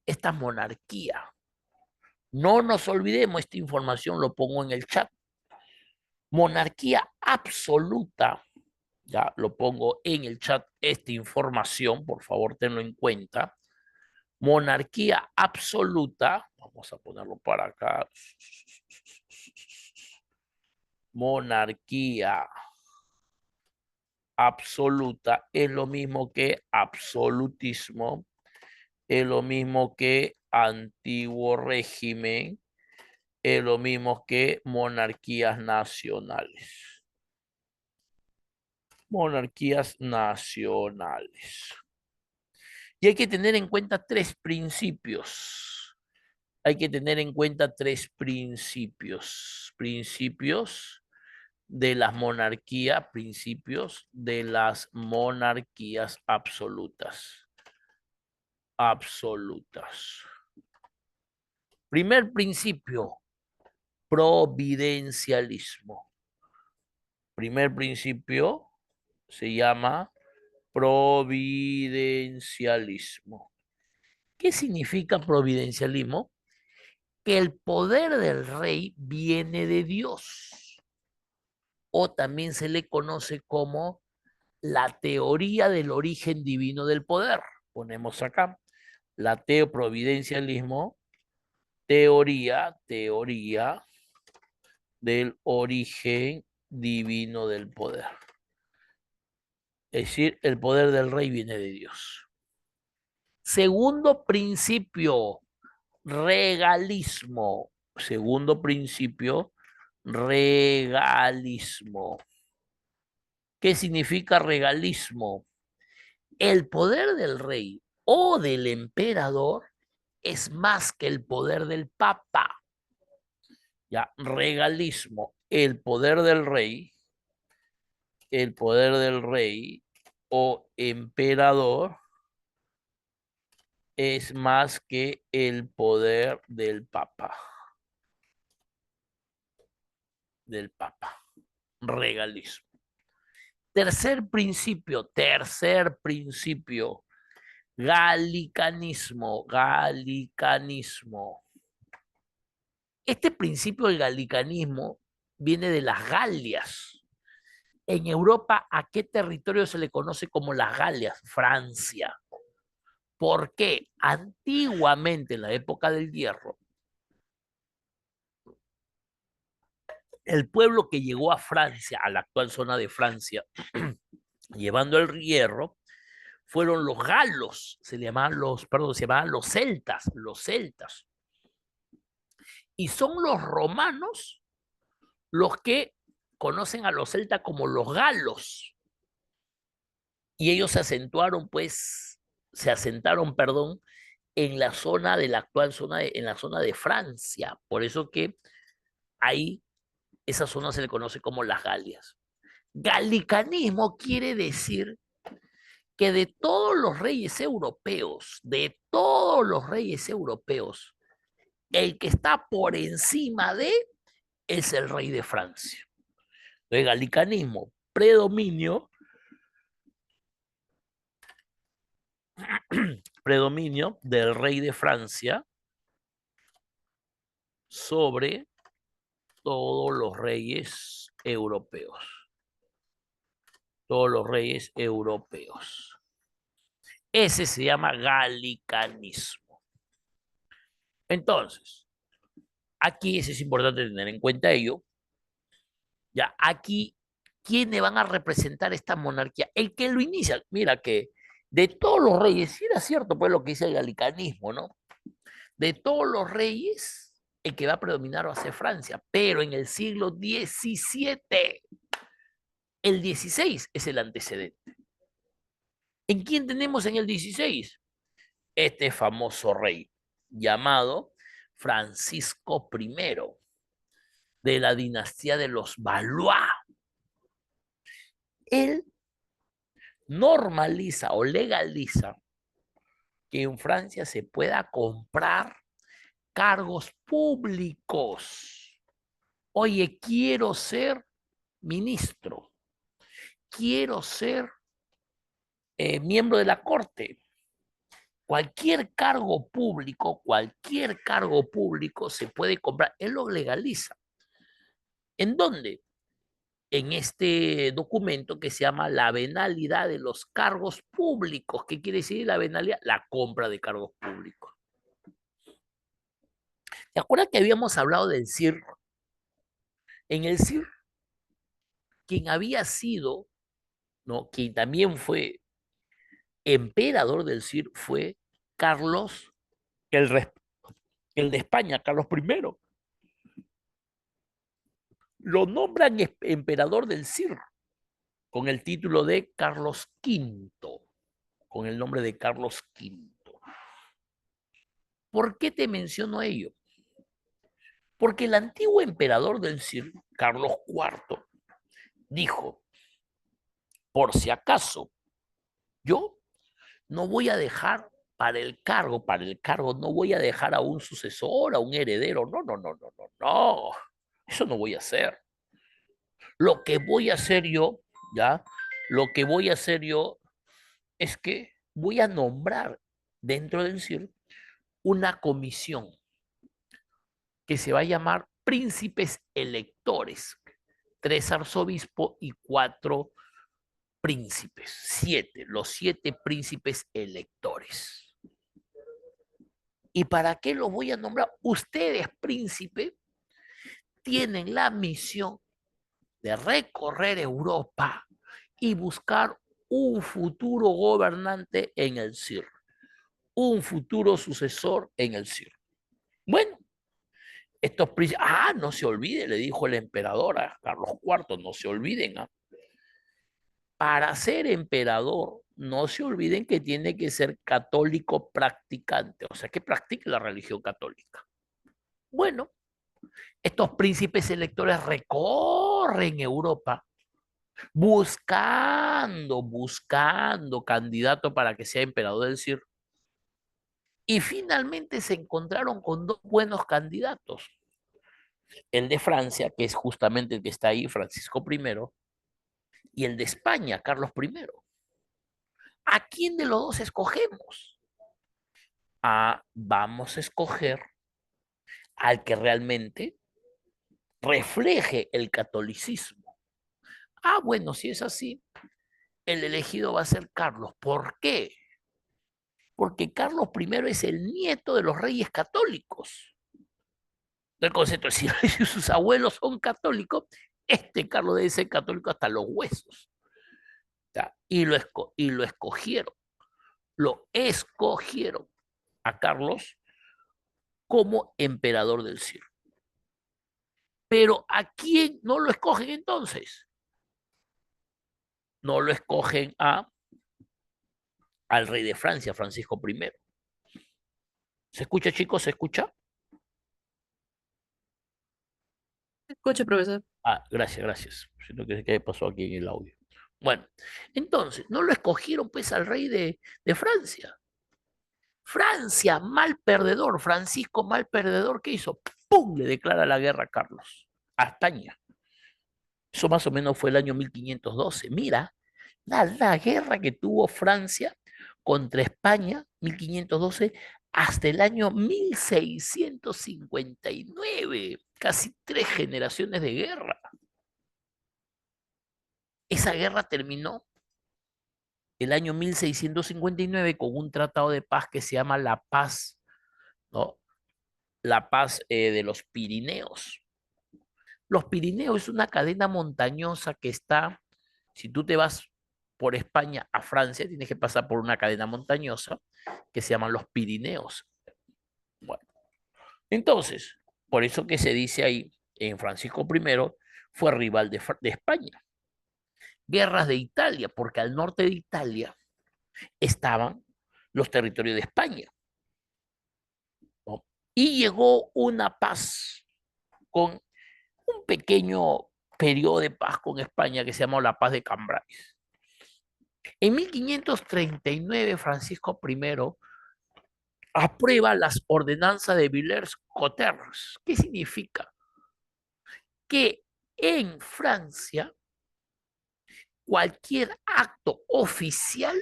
esta monarquía. No nos olvidemos, esta información lo pongo en el chat. Monarquía absoluta, ya lo pongo en el chat, esta información, por favor, tenlo en cuenta. Monarquía absoluta, vamos a ponerlo para acá. Monarquía absoluta es lo mismo que absolutismo, es lo mismo que antiguo régimen, es lo mismo que monarquías nacionales. Monarquías nacionales. Y hay que tener en cuenta tres principios. Hay que tener en cuenta tres principios. Principios de las monarquías, principios de las monarquías absolutas. Absolutas. Primer principio, providencialismo. Primer principio se llama providencialismo. ¿Qué significa providencialismo? Que el poder del rey viene de Dios, o también se le conoce como la teoría del origen divino del poder. Ponemos acá la teoprovidencialismo, teoría del origen divino del poder. Es decir, el poder del rey viene de Dios. Segundo principio, regalismo. Segundo principio, regalismo. ¿Qué significa regalismo? El poder del rey o del emperador es más que el poder del papa. Ya, regalismo, el poder del rey o emperador es más que el poder del papa. Del papa. Regalismo. Tercer principio, galicanismo, galicanismo. Este principio del galicanismo viene de las Galias. En Europa, ¿a qué territorio se le conoce como las Galias? Francia. ¿Por qué? Antiguamente, en la época del Hierro, el pueblo que llegó a Francia, a la actual zona de Francia, llevando el hierro, fueron los galos, se llamaban los celtas. Y son los romanos los que conocen a los celtas como los galos. Y ellos se asentaron, perdón, en la zona de la actual en la zona de Francia. Por eso que ahí esa zona se le conoce como las Galias. Galicanismo quiere decir que de todos los reyes europeos, el que está por encima de es el rey de Francia. El galicanismo, predominio del rey de Francia sobre todos los reyes europeos. Todos los reyes europeos. Ese se llama galicanismo. Entonces, aquí es importante tener en cuenta ello. Ya, aquí, ¿quiénes van a representar esta monarquía? El que lo inicia, mira que de todos los reyes, si era cierto pues lo que dice el galicanismo, ¿no? De todos los reyes, el que va a predominar va a ser Francia, pero en el siglo XVII, el XVI es el antecedente. ¿En quién tenemos en el XVI? Este famoso rey llamado Francisco I de la dinastía de los Valois. él normaliza o legaliza que en Francia se pueda comprar cargos públicos. Oye, quiero ser ministro, quiero ser miembro de la corte. Cualquier cargo público se puede comprar. Él lo legaliza. ¿En dónde? En este documento que se llama la venalidad de los cargos públicos. ¿Qué quiere decir la venalidad? La compra de cargos públicos. ¿Te acuerdas que habíamos hablado del CIR? En el CIR, quien había sido, ¿no? Quien también fue emperador del CIR fue Carlos, el, el de España, Carlos I. Lo nombran emperador del CIR con el título de Carlos V, con el nombre de Carlos V. ¿Por qué te menciono ello? Porque el antiguo emperador del CIR, Carlos IV, dijo, por si acaso, yo no voy a dejar para el cargo no voy a dejar a un sucesor, a un heredero, no, no, no, no, no, no, eso no voy a hacer. Lo que voy a hacer yo, ¿ya? Lo que voy a hacer yo es que voy a nombrar dentro del CIR una comisión que se va a llamar príncipes electores, 3 arzobispos y 4 príncipes, 7, los 7 príncipes electores. ¿Y para qué los voy a nombrar? Ustedes, príncipe, tienen la misión de recorrer Europa y buscar un futuro gobernante en el CIR, un futuro sucesor en el CIR. Bueno, estos príncipes, no se olvide, le dijo el emperador a Carlos IV, no se olviden, para ser emperador, no se olviden que tiene que ser católico practicante, o sea, que practique la religión católica. Bueno, estos príncipes electores recorren Europa buscando candidato para que sea emperador del CIR. Y finalmente se encontraron con 2 buenos candidatos. El de Francia, que es justamente el que está ahí, Francisco I, y el de España, Carlos I. ¿A quién de los dos escogemos? Vamos a escoger al que realmente refleje el catolicismo. Bueno, si es así, el elegido va a ser Carlos. ¿Por qué? Porque Carlos I es el nieto de los reyes católicos. El concepto es, si sus abuelos son católicos, este Carlos debe ser católico hasta los huesos. ¿Ya? Y lo escogieron a Carlos como emperador del CIR. Pero ¿a quién no lo escogen entonces? No lo escogen al rey de Francia, Francisco I. ¿Se escucha, chicos? ¿Se escucha? Escuche, profesor. Gracias, gracias. Siento que qué pasó aquí en el audio. Bueno, entonces, no lo escogieron pues al rey de Francia. Francia, mal perdedor, Francisco mal perdedor, ¿qué hizo? ¡Pum! Le declara la guerra a Carlos, a España. Eso más o menos fue el año 1512. Mira, la guerra que tuvo Francia contra España, 1512, hasta el año 1659. Casi 3 generaciones de guerra. Esa guerra terminó el año 1659 con un tratado de paz que se llama la paz, ¿no? La paz de los Pirineos. Los Pirineos es una cadena montañosa que está, si tú te vas por España a Francia, tienes que pasar por una cadena montañosa que se llaman los Pirineos. Bueno, entonces, por eso que se dice ahí, en Francisco I fue rival de España. Guerras de Italia, porque al norte de Italia estaban los territorios de España, ¿no? Y llegó una paz con un pequeño periodo de paz con España que se llamó la Paz de Cambrai. En 1539, Francisco I aprueba las ordenanzas de Villers-Cotterêts. ¿Qué significa? Que en Francia cualquier acto oficial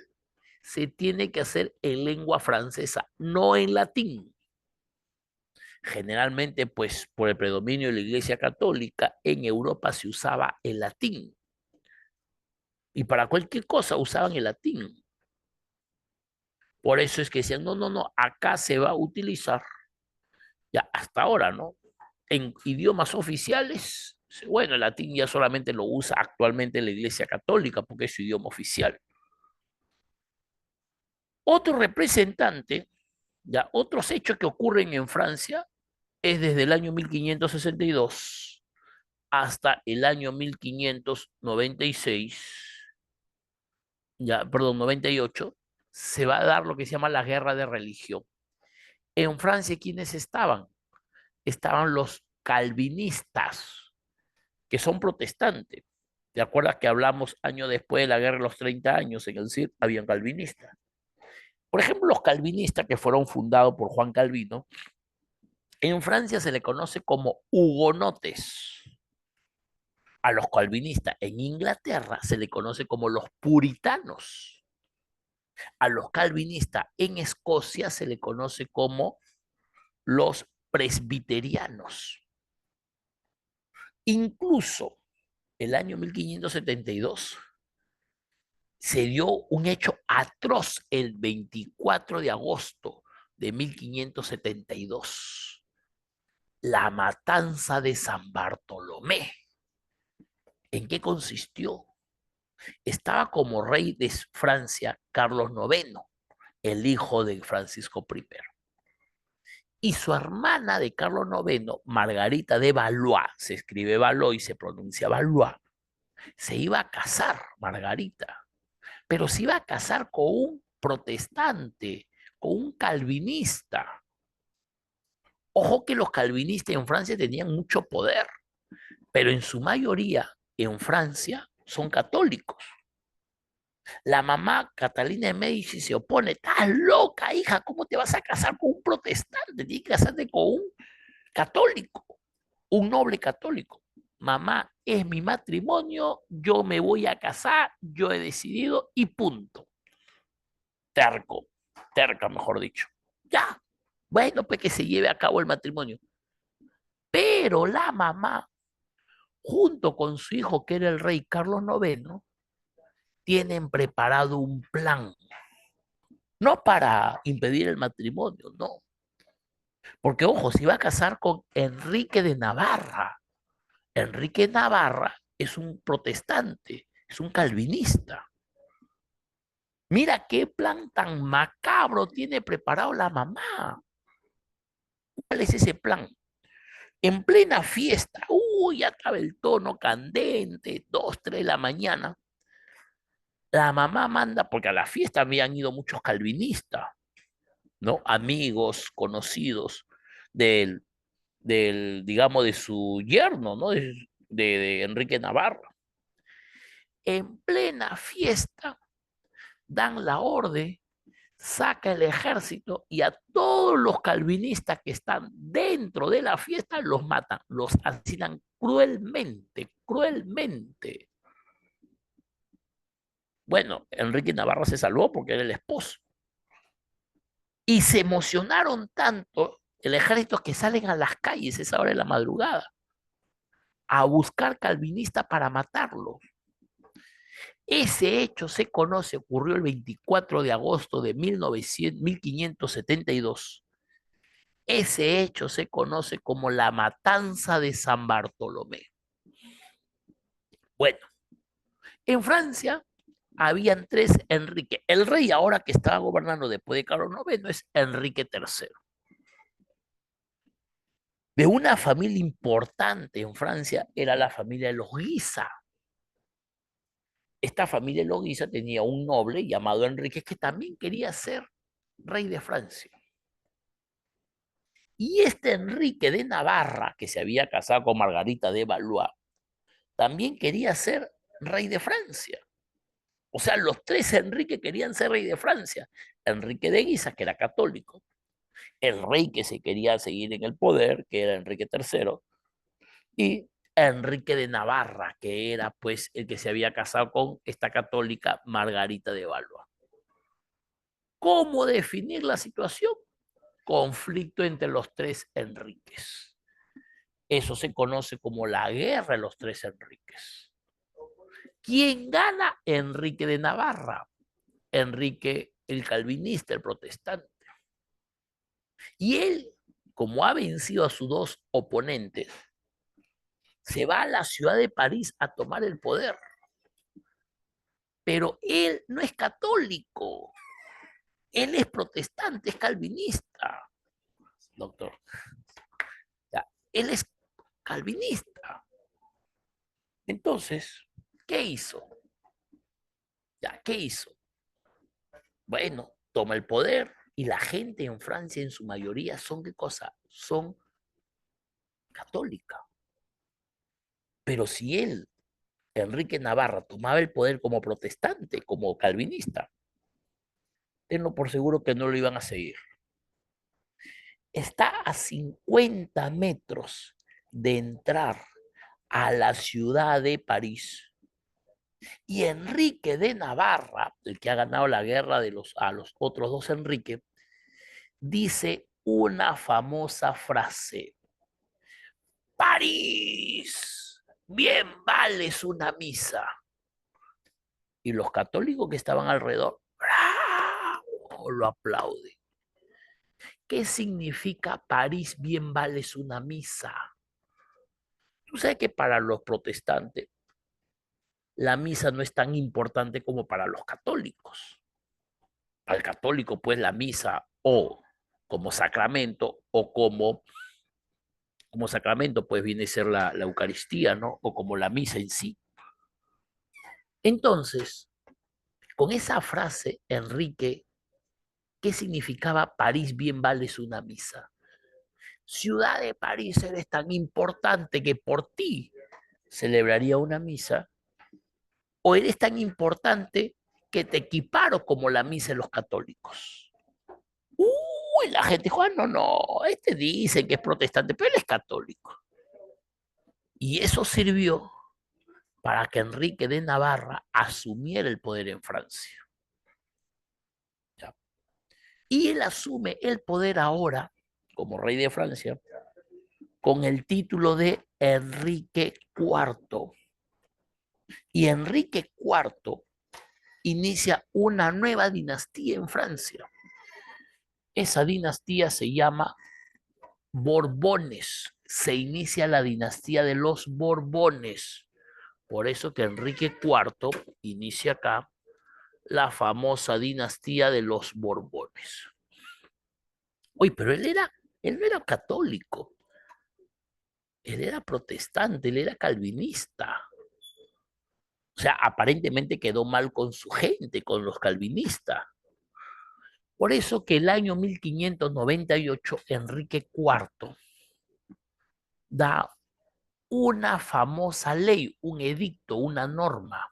se tiene que hacer en lengua francesa, no en latín. Generalmente, pues por el predominio de la Iglesia Católica, en Europa se usaba el latín. Y para cualquier cosa usaban el latín. Por eso es que decían, no, no, no, acá se va a utilizar, ya hasta ahora, ¿no? En idiomas oficiales, bueno, el latín ya solamente lo usa actualmente la Iglesia Católica porque es su idioma oficial. Otro representante, ya otros hechos que ocurren en Francia es desde el año 1562 hasta el año 1596, ya, perdón, 98, se va a dar lo que se llama la guerra de religión. En Francia, ¿quiénes estaban? Estaban los calvinistas, que son protestantes. ¿Te acuerdas que hablamos años después de la guerra de los 30 años en el CIR? Habían calvinistas. Por ejemplo, los calvinistas que fueron fundados por Juan Calvino, en Francia se le conoce como hugonotes. A los calvinistas en Inglaterra se le conoce como los puritanos. A los calvinistas en Escocia se le conoce como los presbiterianos. Incluso el año 1572 se dio un hecho atroz el 24 de agosto de 1572, la matanza de San Bartolomé. ¿En qué consistió? Estaba como rey de Francia Carlos IX, el hijo de Francisco I. Y su hermana de Carlos IX, Margarita de Valois, se escribe Valois y se pronuncia Valois, se iba a casar, Margarita, pero se iba a casar con un protestante, con un calvinista. Ojo que los calvinistas en Francia tenían mucho poder, pero en su mayoría en Francia son católicos. La mamá, Catalina de Medici, se opone. Estás loca, hija, ¿cómo te vas a casar con un protestante? Tienes que casarte con un católico, un noble católico. Mamá, es mi matrimonio, yo me voy a casar, yo he decidido y punto. Terco, terca, mejor dicho. Ya, bueno, pues que se lleve a cabo el matrimonio. Pero la mamá, junto con su hijo, que era el rey Carlos IX, tienen preparado un plan, no para impedir el matrimonio, no. Porque, ojo, se iba a casar con Enrique de Navarra. Enrique de Navarra es un protestante, es un calvinista. Mira qué plan tan macabro tiene preparado la mamá. ¿Cuál es ese plan? En plena fiesta, uy, ya estaba el tono candente, 2, 3 de la mañana. La mamá manda, porque a la fiesta habían ido muchos calvinistas, ¿no? Amigos, conocidos del, digamos, de su yerno, ¿no? De Enrique Navarro. En plena fiesta dan la orden, saca el ejército y a todos los calvinistas que están dentro de la fiesta los matan, los asesinan cruelmente, cruelmente. Bueno, Enrique Navarro se salvó porque era el esposo. Y se emocionaron tanto el ejército que salen a las calles a esa hora de la madrugada a buscar calvinistas para matarlos. Ese hecho se conoce, ocurrió el 24 de agosto de 1572. Ese hecho se conoce como la matanza de San Bartolomé. Bueno, en Francia habían tres Enrique. El rey ahora que estaba gobernando después de Carlos IX es Enrique III. De una familia importante en Francia era la familia de los Guisa. Esta familia de los Guisa tenía un noble llamado Enrique que también quería ser rey de Francia. Y este Enrique de Navarra, que se había casado con Margarita de Valois, también quería ser rey de Francia. O sea, los tres Enrique querían ser rey de Francia. Enrique de Guisa, que era católico, el rey que se quería seguir en el poder, que era Enrique III, y Enrique de Navarra, que era pues el que se había casado con esta católica Margarita de Valois. ¿Cómo definir la situación? Conflicto entre los tres Enriques. Eso se conoce como la guerra de los tres Enriques. ¿Quién gana? Enrique de Navarra, Enrique el calvinista, el protestante. Y él, como ha vencido a sus dos oponentes, se va a la ciudad de París a tomar el poder. Pero él no es católico, él es protestante, es calvinista, doctor. Ya, él es calvinista. Entonces, ¿qué hizo? Ya, ¿qué hizo? Bueno, toma el poder y la gente en Francia en su mayoría son ¿qué cosa? Son católica. Pero si él, Enrique Navarra, tomaba el poder como protestante, como calvinista, tenlo por seguro que no lo iban a seguir. Está a 50 metros de entrar a la ciudad de París. Y Enrique de Navarra, el que ha ganado la guerra a los otros dos Enrique, dice una famosa frase: París, bien vales una misa. Y los católicos que estaban alrededor, ¡bravo!, lo aplauden. ¿Qué significa París, bien vales una misa? Tú sabes que para los protestantes la misa no es tan importante como para los católicos. Para el católico, pues la misa o como sacramento o como sacramento, pues viene a ser la Eucaristía, ¿no? O como la misa en sí. Entonces, con esa frase, Enrique, ¿qué significaba París, bien vales una misa? Ciudad de París, eres tan importante que por ti celebraría una misa, o eres tan importante que te equiparo como la misa de los católicos. Uy, la gente dijo, ah, no, no, este dice que es protestante, pero él es católico. Y eso sirvió para que Enrique de Navarra asumiera el poder en Francia. ¿Ya? Y él asume el poder ahora como rey de Francia con el título de Enrique IV. Y Enrique IV inicia una nueva dinastía en Francia. Esa dinastía se llama Borbones. Se inicia la dinastía de los Borbones. Por eso que Enrique IV inicia acá la famosa dinastía de los Borbones. Uy, pero él no era católico, él era protestante, él era calvinista. O sea, aparentemente quedó mal con su gente, con los calvinistas. Por eso que el año 1598 Enrique IV da una famosa ley, un edicto, una norma,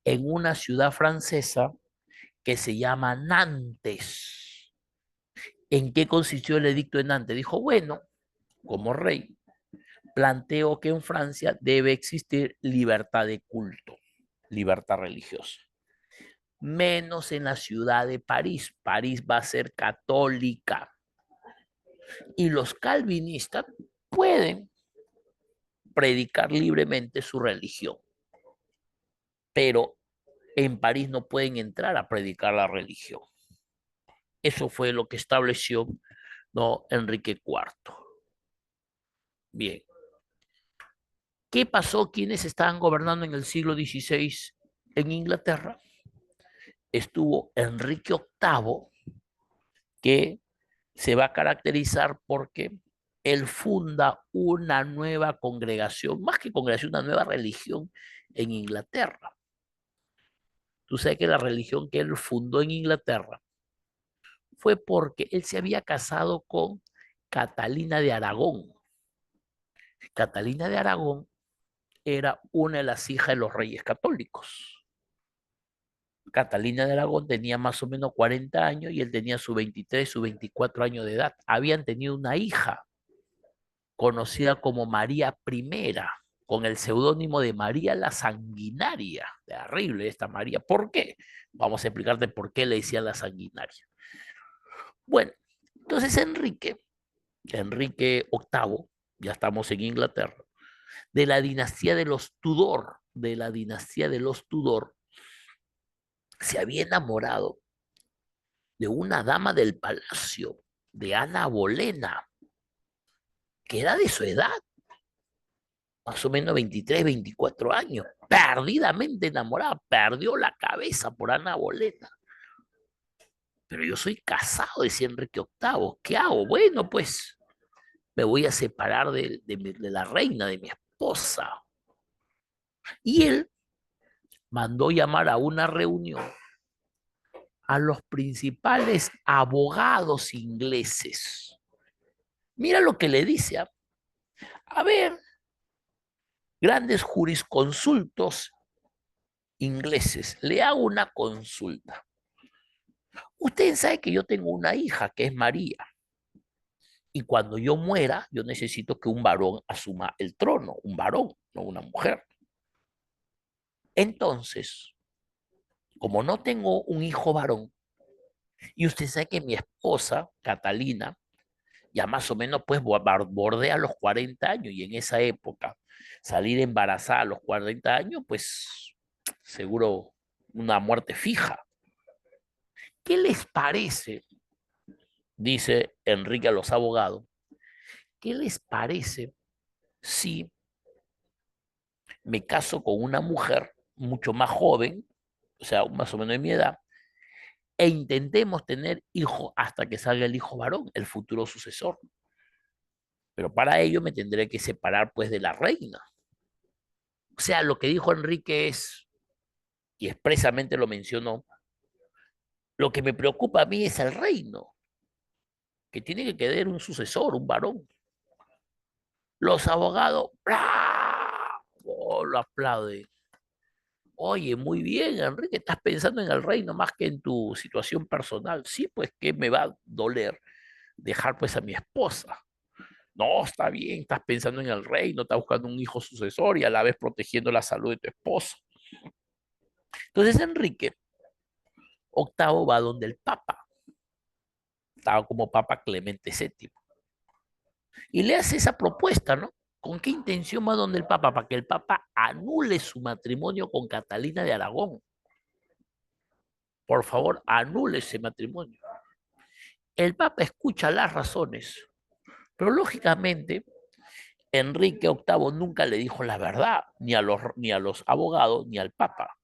en una ciudad francesa que se llama Nantes. ¿En qué consistió el edicto de Nantes? Dijo, bueno, como rey, planteo que en Francia debe existir libertad de culto, libertad religiosa, menos en la ciudad de París. París va a ser católica y los calvinistas pueden predicar libremente su religión, pero en París no pueden entrar a predicar la religión. Eso fue lo que estableció, ¿no?, Enrique IV. Bien. ¿Qué pasó? ¿Quiénes estaban gobernando en el siglo XVI en Inglaterra? Estuvo Enrique VIII, que se va a caracterizar porque él funda una nueva congregación, más que congregación, una nueva religión en Inglaterra. Tú sabes que la religión que él fundó en Inglaterra fue porque él se había casado con Catalina de Aragón. Catalina de Aragón era una de las hijas de los reyes católicos. Catalina de Aragón tenía más o menos 40 años y él tenía sus 23, sus 24 años de edad. Habían tenido una hija conocida como María I, con el seudónimo de María la Sanguinaria. Terrible esta María. ¿Por qué? Vamos a explicarte por qué le decían la Sanguinaria. Bueno, entonces Enrique VIII, ya estamos en Inglaterra, de la dinastía de los Tudor, se había enamorado de una dama del palacio, de Ana Bolena, que era de su edad, más o menos 23, 24 años, perdidamente enamorada, perdió la cabeza por Ana Bolena. Pero yo soy casado, decía Enrique VIII, ¿qué hago? Bueno, pues me voy a separar de la reina, de mi esposa. Y él mandó llamar a una reunión a los principales abogados ingleses. Mira lo que le dice. A ver, grandes jurisconsultos ingleses, le hago una consulta. Usted sabe que yo tengo una hija que es María, y cuando yo muera, yo necesito que un varón asuma el trono, un varón, no una mujer. Entonces, como no tengo un hijo varón, y usted sabe que mi esposa, Catalina, ya más o menos pues bordea los 40 años, y en esa época salir embarazada a los 40 años, pues seguro una muerte fija. ¿Qué les parece? Dice Enrique a los abogados, ¿qué les parece si me caso con una mujer mucho más joven, o sea, más o menos de mi edad, e intentemos tener hijo hasta que salga el hijo varón, el futuro sucesor? Pero para ello me tendré que separar pues de la reina. O sea, lo que dijo Enrique es, y expresamente lo mencionó, lo que me preocupa a mí es el reino, que tiene que quedar un sucesor, un varón. Los abogados, ¡bravo!, lo aplauden. Oye, muy bien, Enrique, estás pensando en el reino más que en tu situación personal. Sí, pues que me va a doler dejar pues a mi esposa. No, está bien, estás pensando en el reino, estás buscando un hijo sucesor y a la vez protegiendo la salud de tu esposa. Entonces Enrique VIII va donde el Papa, estaba como Papa Clemente VII, y le hace esa propuesta, ¿no? ¿Con qué intención va donde el Papa? Para que el Papa anule su matrimonio con Catalina de Aragón. Por favor, anule ese matrimonio. El Papa escucha las razones, pero lógicamente Enrique VIII nunca le dijo la verdad, ni a los abogados, ni al Papa.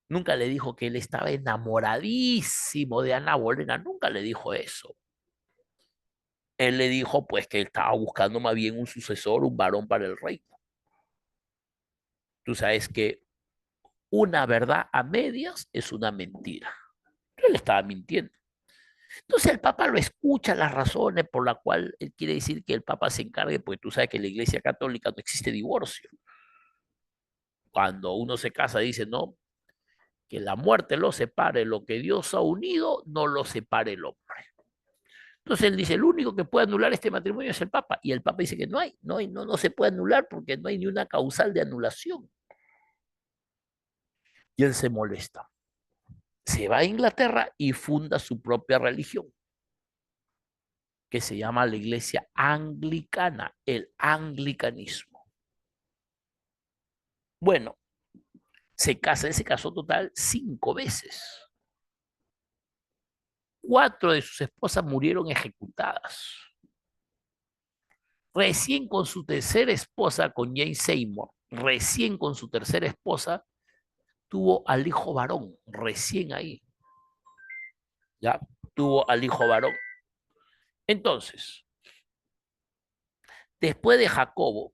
Nunca le dijo que él estaba enamoradísimo de Ana Bolena, nunca le dijo eso. Él le dijo pues que él estaba buscando más bien un sucesor, un varón para el reino. Tú sabes que una verdad a medias es una mentira. Él estaba mintiendo. Entonces el Papa lo escucha las razones por las cuales él quiere decir que el Papa se encargue, porque tú sabes que en la Iglesia Católica no existe divorcio. Cuando uno se casa dice, no, que la muerte lo separe, lo que Dios ha unido no lo separe el hombre. Entonces él dice, el único que puede anular este matrimonio es el Papa, y el Papa dice que no se puede anular porque no hay ni una causal de anulación. Y él se molesta. Se va a Inglaterra y funda su propia religión, que se llama la Iglesia Anglicana, el anglicanismo. Bueno, él se casó total 5 veces. 4 de sus esposas murieron ejecutadas. Recién con su tercera esposa, con Jane Seymour, recién con su tercera esposa, tuvo al hijo varón, recién ahí, ya tuvo al hijo varón. Entonces, después de Jacobo,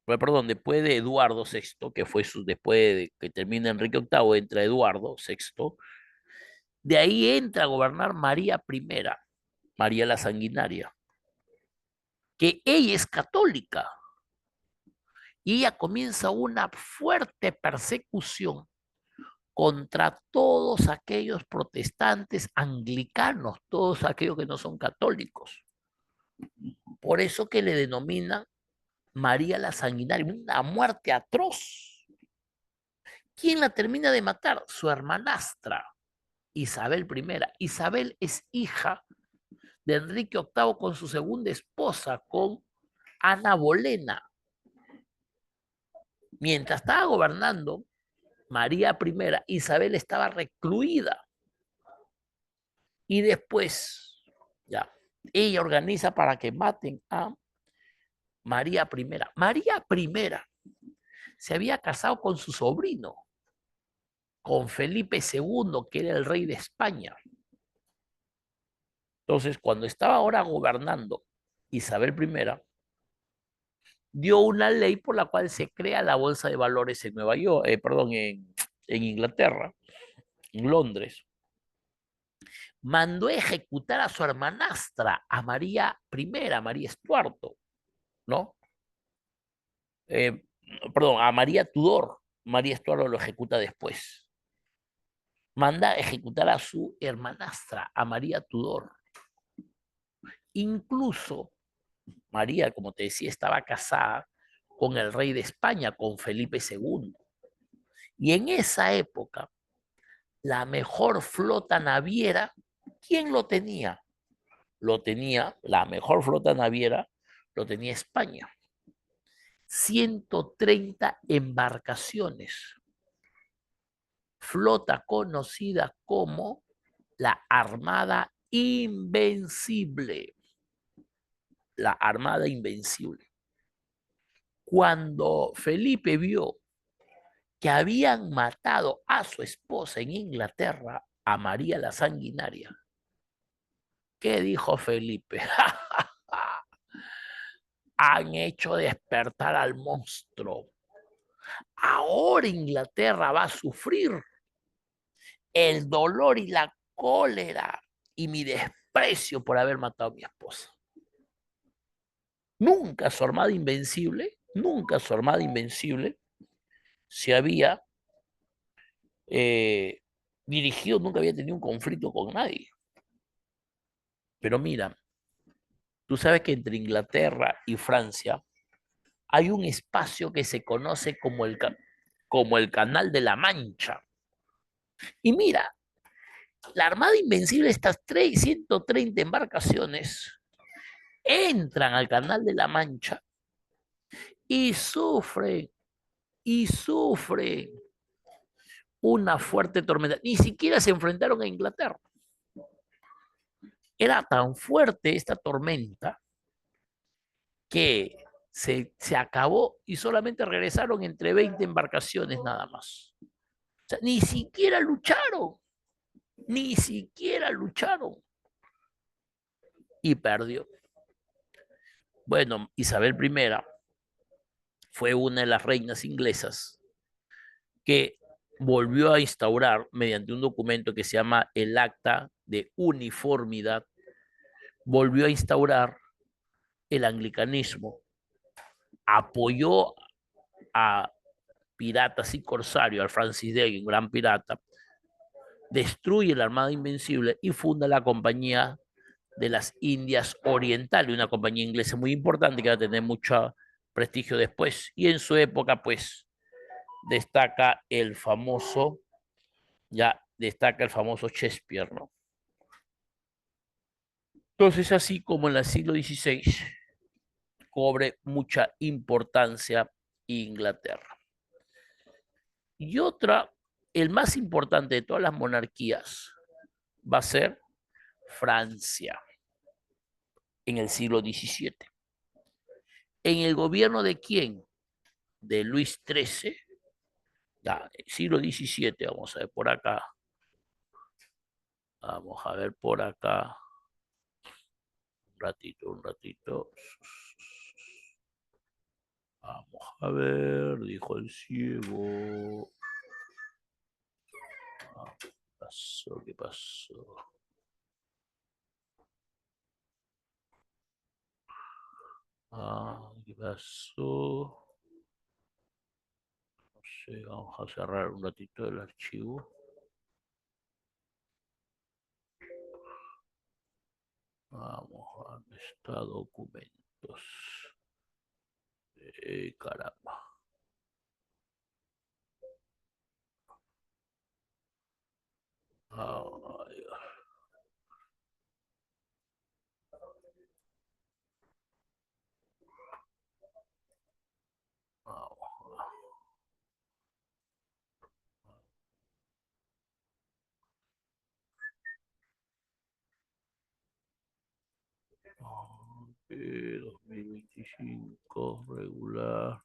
perdón, después de Eduardo VI, que fue después de que termina Enrique VIII, entra Eduardo VI, de ahí entra a gobernar María I, María la Sanguinaria, que ella es católica, Y ella comienza una fuerte persecución contra todos aquellos protestantes anglicanos, todos aquellos que no son católicos. Por eso que le denominan María la Sanguinaria, una muerte atroz. ¿Quién la termina de matar? Su hermanastra, Isabel I. Isabel es hija de Enrique VIII con su segunda esposa, con Ana Bolena. Mientras estaba gobernando María I, Isabel estaba recluida. Y después, ya, ella organiza para que maten a María I. María I se había casado con su sobrino, con Felipe II, que era el rey de España. Entonces, cuando estaba ahora gobernando Isabel I, dio una ley por la cual se crea la bolsa de valores en Nueva York, perdón, en Inglaterra, en Londres. Mandó ejecutar a su hermanastra, a María I, a María Estuardo, ¿no? Eh, perdón, a María Tudor. María Estuardo lo ejecuta después. Manda ejecutar a su hermanastra, a María Tudor. Incluso María, como te decía, estaba casada con el rey de España, con Felipe II. Y en esa época, la mejor flota naviera, ¿quién lo tenía? Lo tenía, la mejor flota naviera, lo tenía España. 130 embarcaciones. Flota conocida como la Armada Invencible. La Armada Invencible. Cuando Felipe vio que habían matado a su esposa en Inglaterra, a María la Sanguinaria, ¿qué dijo Felipe? Han hecho despertar al monstruo. Ahora Inglaterra va a sufrir el dolor y la cólera y mi desprecio por haber matado a mi esposa. Nunca su armada invencible, nunca su armada invencible se había eh, dirigido, nunca había tenido un conflicto con nadie. Pero mira, tú sabes que entre Inglaterra y Francia hay un espacio que se conoce como el Canal de la Mancha. Y mira, la Armada Invencible, estas 130 embarcaciones, entran al Canal de la Mancha y sufren una fuerte tormenta. Ni siquiera se enfrentaron a Inglaterra. Era tan fuerte esta tormenta que se acabó y solamente regresaron entre 20 embarcaciones nada más. O sea, ni siquiera lucharon, ni siquiera lucharon y perdió. Bueno, Isabel I fue una de las reinas inglesas que volvió a instaurar mediante un documento que se llama el Acta de Uniformidad, volvió a instaurar el anglicanismo, apoyó a piratas y corsarios, al Francis Drake, un gran pirata, destruye la Armada Invencible y funda la Compañía de las Indias Orientales, una compañía inglesa muy importante que va a tener mucho prestigio después. Y en su época, pues, destaca el famoso, ya destaca el famoso Shakespeare, ¿no? Entonces, así como en el siglo XVI, cobre mucha importancia Inglaterra. Y otra, el más importante de todas las monarquías, va a ser Francia en el siglo XVII. ¿En el gobierno de quién? De Luis XIII. Ya, siglo XVII, vamos a ver por acá. Vamos a ver por acá. Un ratito, un ratito. Vamos a ver, dijo el ciego. ¿Qué pasó? ¿Qué pasó? ¿Qué pasó? Vamos a cerrar un ratito el archivo. Vamos, a ¿dónde está documentos? Caramba. Ay, vamos, ok, 2025, regular.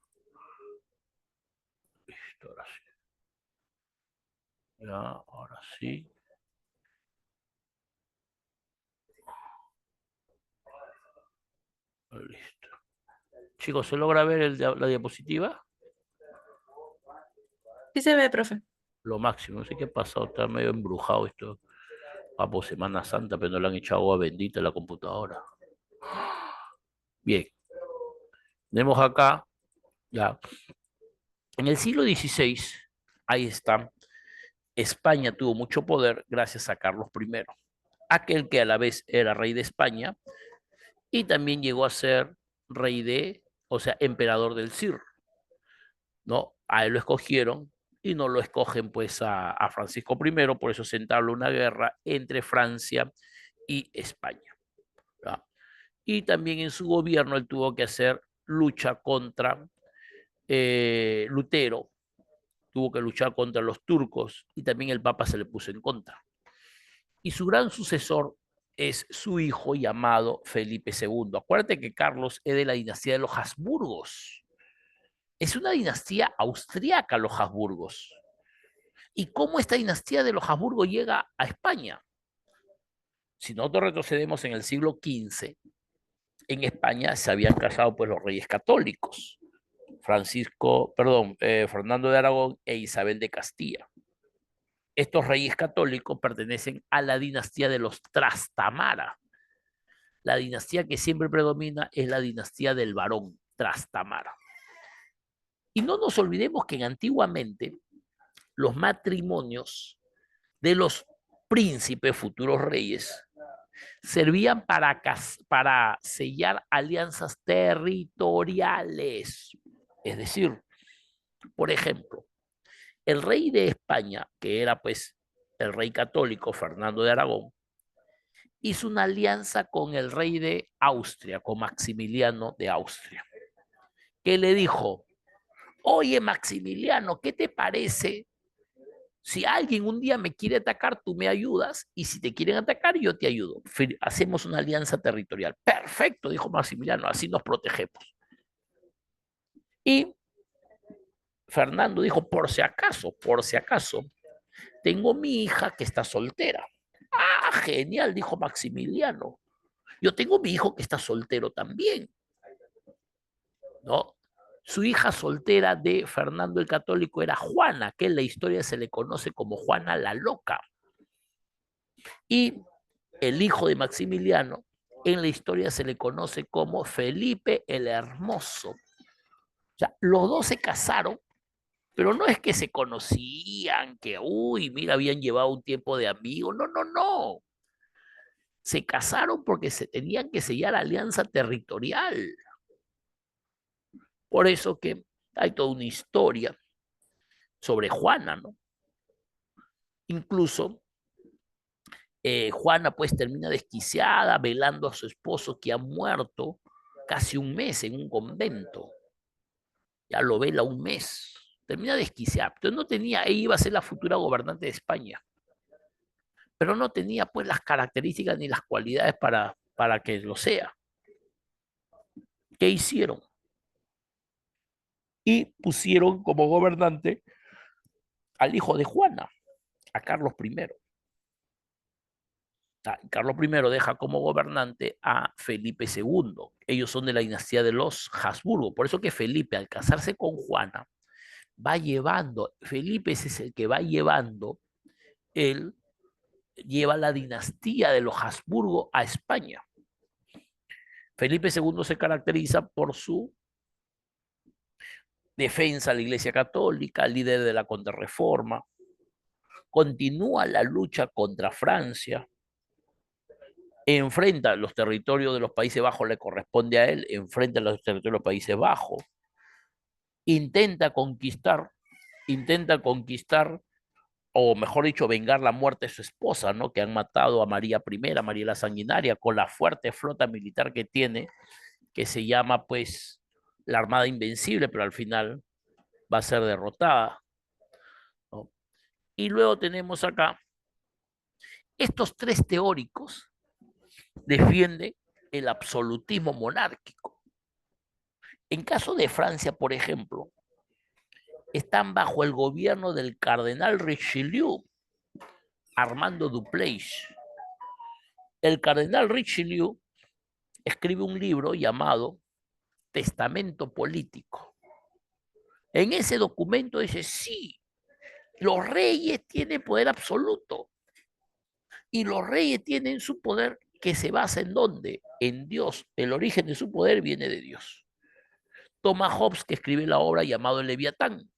Listo, ahora sí. Ya, ahora sí. Listo. Chicos, ¿se logra ver la diapositiva? Sí se ve, profe. Lo máximo. No sé qué ha pasado, está medio embrujado esto. Va por Semana Santa, pero no le han echado agua bendita a la computadora. Bien, tenemos acá, ya, en el siglo XVI, ahí está, España tuvo mucho poder gracias a Carlos I, aquel que a la vez era rey de España y también llegó a ser rey de, o sea, emperador del CIR, ¿no? A él lo escogieron y no lo escogen pues a Francisco I, por eso se entabló una guerra entre Francia y España, ¿ya? Y también en su gobierno él tuvo que hacer lucha contra Lutero, tuvo que luchar contra los turcos y también el Papa se le puso en contra. Y su gran sucesor es su hijo llamado Felipe II. Acuérdate que Carlos es de la dinastía de los Habsburgos. Es una dinastía austriaca los Habsburgos. ¿Y cómo esta dinastía de los Habsburgos llega a España? Si nosotros retrocedemos en el siglo XV, en España se habían casado pues los reyes católicos, Fernando de Aragón e Isabel de Castilla. Estos reyes católicos pertenecen a la dinastía de los Trastamara. La dinastía que siempre predomina es la dinastía del varón Trastamara. Y no nos olvidemos que antiguamente los matrimonios de los príncipes, futuros reyes, servían para sellar alianzas territoriales. Es decir, por ejemplo, el rey de España, que era pues el rey católico Fernando de Aragón, hizo una alianza con el rey de Austria, con Maximiliano de Austria, que le dijo, oye Maximiliano, ¿qué te parece? Si alguien un día me quiere atacar, tú me ayudas, y si te quieren atacar, yo te ayudo. Hacemos una alianza territorial. Perfecto, dijo Maximiliano, así nos protegemos. Y Fernando dijo, por si acaso, tengo mi hija que está soltera. Ah, genial, dijo Maximiliano. Yo tengo mi hijo que está soltero también, ¿no? Su hija soltera de Fernando el Católico era Juana, que en la historia se le conoce como Juana la Loca. Y el hijo de Maximiliano, en la historia se le conoce como Felipe el Hermoso. O sea, los dos se casaron, pero no es que se conocían, que, uy, mira, habían llevado un tiempo de amigos. No, no, no. Se casaron porque se tenían que sellar alianza territorial. Por eso que hay toda una historia sobre Juana, ¿no? Incluso Juana pues termina desquiciada, velando a su esposo que ha muerto casi un mes en un convento. Ya lo vela un mes. Termina desquiciada. Entonces no tenía, ella iba a ser la futura gobernante de España, pero no tenía pues las características ni las cualidades para que lo sea. ¿Qué hicieron? Y pusieron como gobernante al hijo de Juana, a Carlos I. Carlos I deja como gobernante a Felipe II. Ellos son de la dinastía de los Habsburgo. Por eso que Felipe, al casarse con Juana, va llevando, Felipe es el que va llevando, él lleva la dinastía de los Habsburgo a España. Felipe II se caracteriza por su defensa de la Iglesia Católica, líder de la Contrarreforma, continúa la lucha contra Francia, enfrenta los territorios de los Países Bajos, le corresponde a él, enfrenta los territorios de los Países Bajos, intenta conquistar, intenta conquistar, o mejor dicho, vengar la muerte de su esposa, ¿no? Que han matado a María I, María la Sanguinaria, con la fuerte flota militar que tiene, que se llama pues la Armada Invencible, pero al final va a ser derrotada, ¿no? Y luego tenemos acá, estos tres teóricos defienden el absolutismo monárquico. En caso de Francia, por ejemplo, están bajo el gobierno del cardenal Richelieu, Armando Dupleix. El cardenal Richelieu escribe un libro llamado Testamento Político. En ese documento dice, sí, los reyes tienen poder absoluto y los reyes tienen su poder que se basa en dónde? En Dios. El origen de su poder viene de Dios. Thomas Hobbes, que escribe la obra llamado El Leviatán.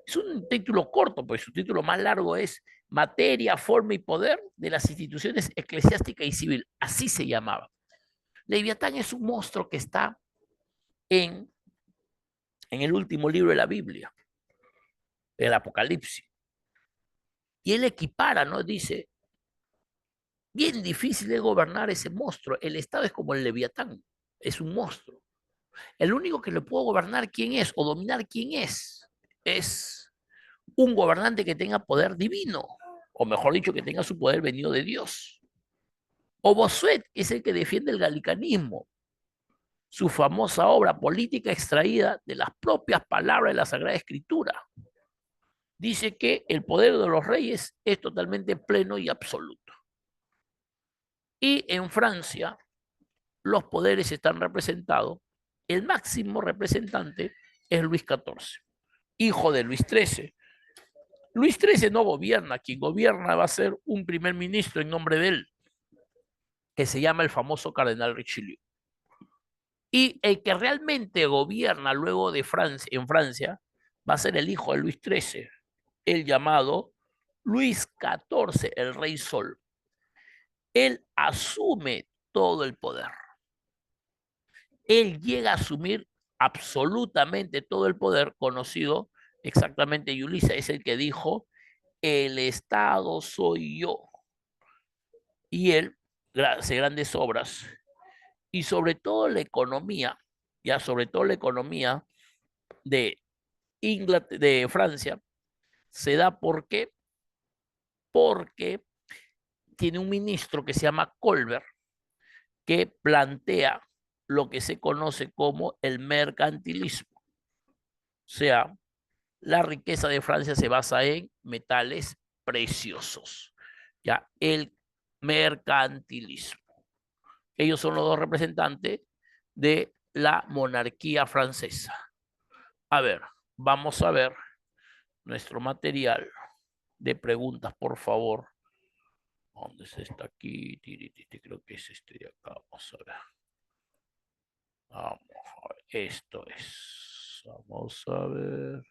Es un título corto, pues su título más largo es Materia, Forma y Poder de las Instituciones Eclesiástica y Civil. Así se llamaba. Leviatán es un monstruo que está en, en el último libro de la Biblia, el Apocalipsis. Y él equipara, ¿no? Dice, bien difícil de gobernar ese monstruo. El Estado es como el Leviatán, es un monstruo. El único que le puede gobernar quién es o dominar quién es un gobernante que tenga poder divino, o mejor dicho, que tenga su poder venido de Dios. O Bossuet es el que defiende el galicanismo, su famosa obra política extraída de las propias palabras de la Sagrada Escritura. Dice que el poder de los reyes es totalmente pleno y absoluto. Y en Francia, los poderes están representados. El máximo representante es Luis XIV, hijo de Luis XIII. Luis XIII no gobierna, quien gobierna va a ser un primer ministro en nombre de él, que se llama el famoso cardenal Richelieu. Y el que realmente gobierna luego de Francia, en Francia, va a ser el hijo de Luis XIII, el llamado Luis XIV, el Rey Sol. Él asume todo el poder. Él llega a asumir absolutamente todo el poder, conocido exactamente, Ulises es el que dijo, el Estado soy yo. Y él hace grandes obras y sobre todo la economía, ya sobre todo la economía de de Francia, se da porque tiene un ministro que se llama Colbert, que plantea lo que se conoce como el mercantilismo. O sea, la riqueza de Francia se basa en metales preciosos. Ya, el mercantilismo. Ellos son los dos representantes de la monarquía francesa. A ver, vamos a ver nuestro material de preguntas, por favor. ¿Dónde se está aquí? Creo que es este de acá. Vamos a ver. Vamos a ver. Esto es. Vamos a ver.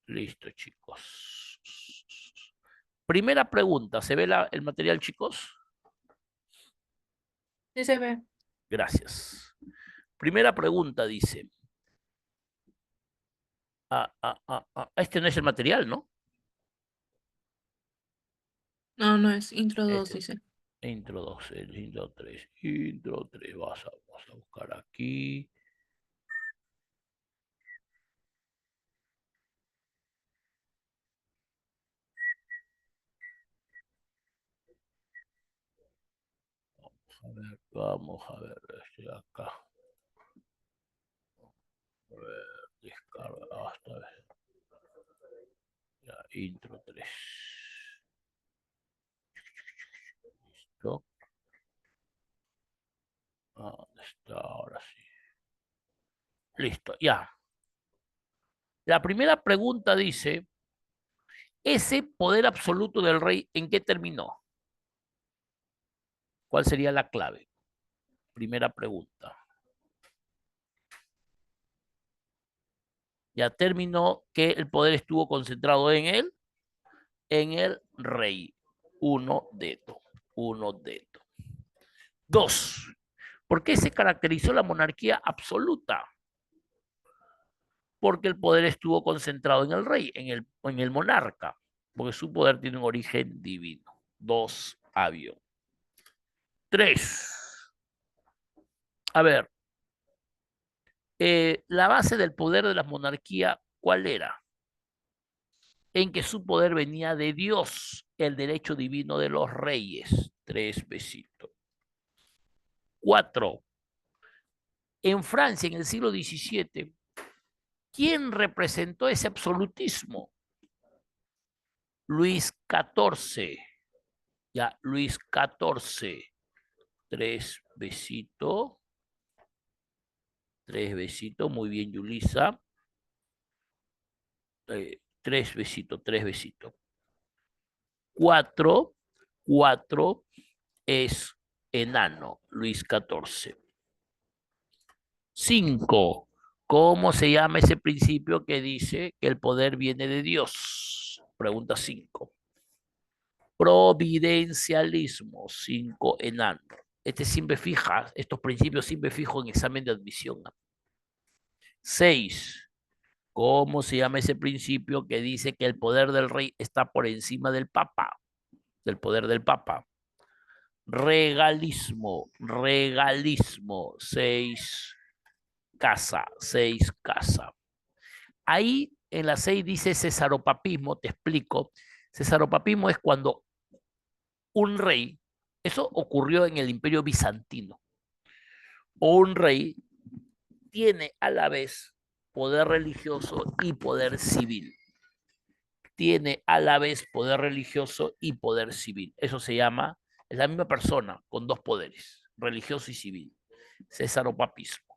Listo, chicos. Primera pregunta. ¿Se ve el material, chicos? Sí se ve. Gracias. Primera pregunta dice. Este no es el material, ¿no? No, no es intro 2, Este, dice. intro 2, el intro 3. Intro 3. Vamos a buscar aquí. Vamos a ver, este de acá. A ver, descarga, hasta ver. Ya, intro 3. Listo. ¿Dónde está? Ahora sí. Listo, ya. La primera pregunta dice, ¿ese poder absoluto del rey en qué terminó? ¿Cuál sería la clave? Primera pregunta. Ya terminó que el poder estuvo concentrado en el rey. Uno dedo, uno dedo. Dos, ¿por qué se caracterizó la monarquía absoluta? Porque el poder estuvo concentrado en el rey, en el monarca, porque su poder tiene un origen divino. Dos, avión. Tres, a ver, la base del poder de la monarquía, ¿cuál era? En que su poder venía de Dios, el derecho divino de los reyes. Tres besitos. Cuatro, en Francia, en el siglo XVII, ¿quién representó ese absolutismo? Luis XIV. Ya, Luis XIV. Tres besitos. Tres besitos. Muy bien, Yulisa. Tres besitos, tres besitos. Cuatro. Cuatro es enano, Luis XIV. Cinco. ¿Cómo se llama ese principio que dice que el poder viene de Dios? Pregunta 5. Providencialismo, 5 enano. Este siempre fija, estos principios siempre fijo en examen de admisión. 6. ¿Cómo se llama ese principio que dice que el poder del rey está por encima del papa? Del poder del papa. Regalismo, regalismo, 6 casa, 6 casa. Ahí en la 6 dice cesaropapismo, te explico. Cesaropapismo es cuando un rey, eso ocurrió en el Imperio Bizantino, o un rey tiene a la vez poder religioso y poder civil. Tiene a la vez poder religioso y poder civil. Eso se llama, es la misma persona con dos poderes, religioso y civil. Cesaropapismo.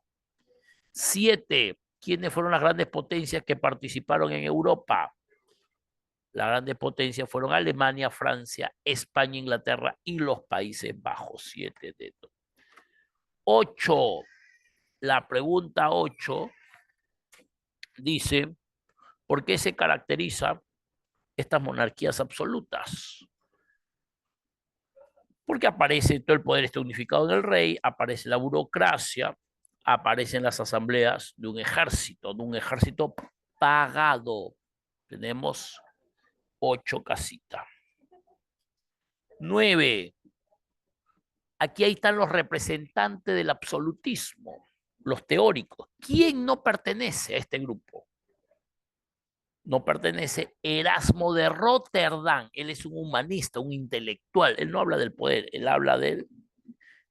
7. ¿Quiénes fueron las grandes potencias que participaron en Europa? Las grandes potencias fueron Alemania, Francia, España, Inglaterra y los Países Bajos. 7 de estos. 8. La pregunta 8 dice, ¿por qué se caracteriza estas monarquías absolutas? Porque aparece todo el poder está unificado en el rey, aparece la burocracia, aparecen las asambleas de un ejército pagado. Tenemos 8 casitas. 9. Aquí ahí están los representantes del absolutismo, los teóricos. ¿Quién no pertenece a este grupo? No pertenece Erasmo de Rotterdam. Él es un humanista, un intelectual. Él no habla del poder, él habla de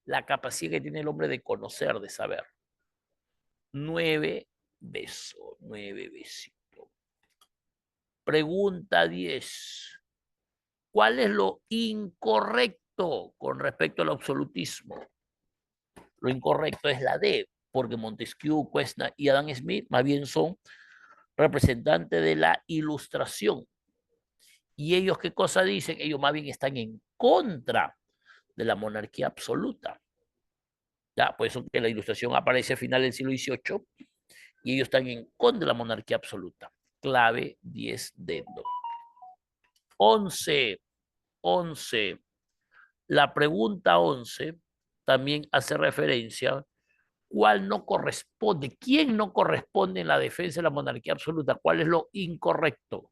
la capacidad que tiene el hombre de conocer, de saber. 9 besos, 9 besitos. Pregunta 10. ¿Cuál es lo incorrecto con respecto al absolutismo? Lo incorrecto es la D, porque Montesquieu, Cuesta y Adam Smith más bien son representantes de la ilustración. ¿Y ellos qué cosa dicen? Ellos más bien están en contra de la monarquía absoluta. ¿Ya? Por eso que la ilustración aparece a final del siglo XVIII y ellos están en contra de la monarquía absoluta. Clave 10 dedos. 11. 11. La pregunta 11 también hace referencia cuál no corresponde, quién no corresponde en la defensa de la monarquía absoluta, cuál es lo incorrecto.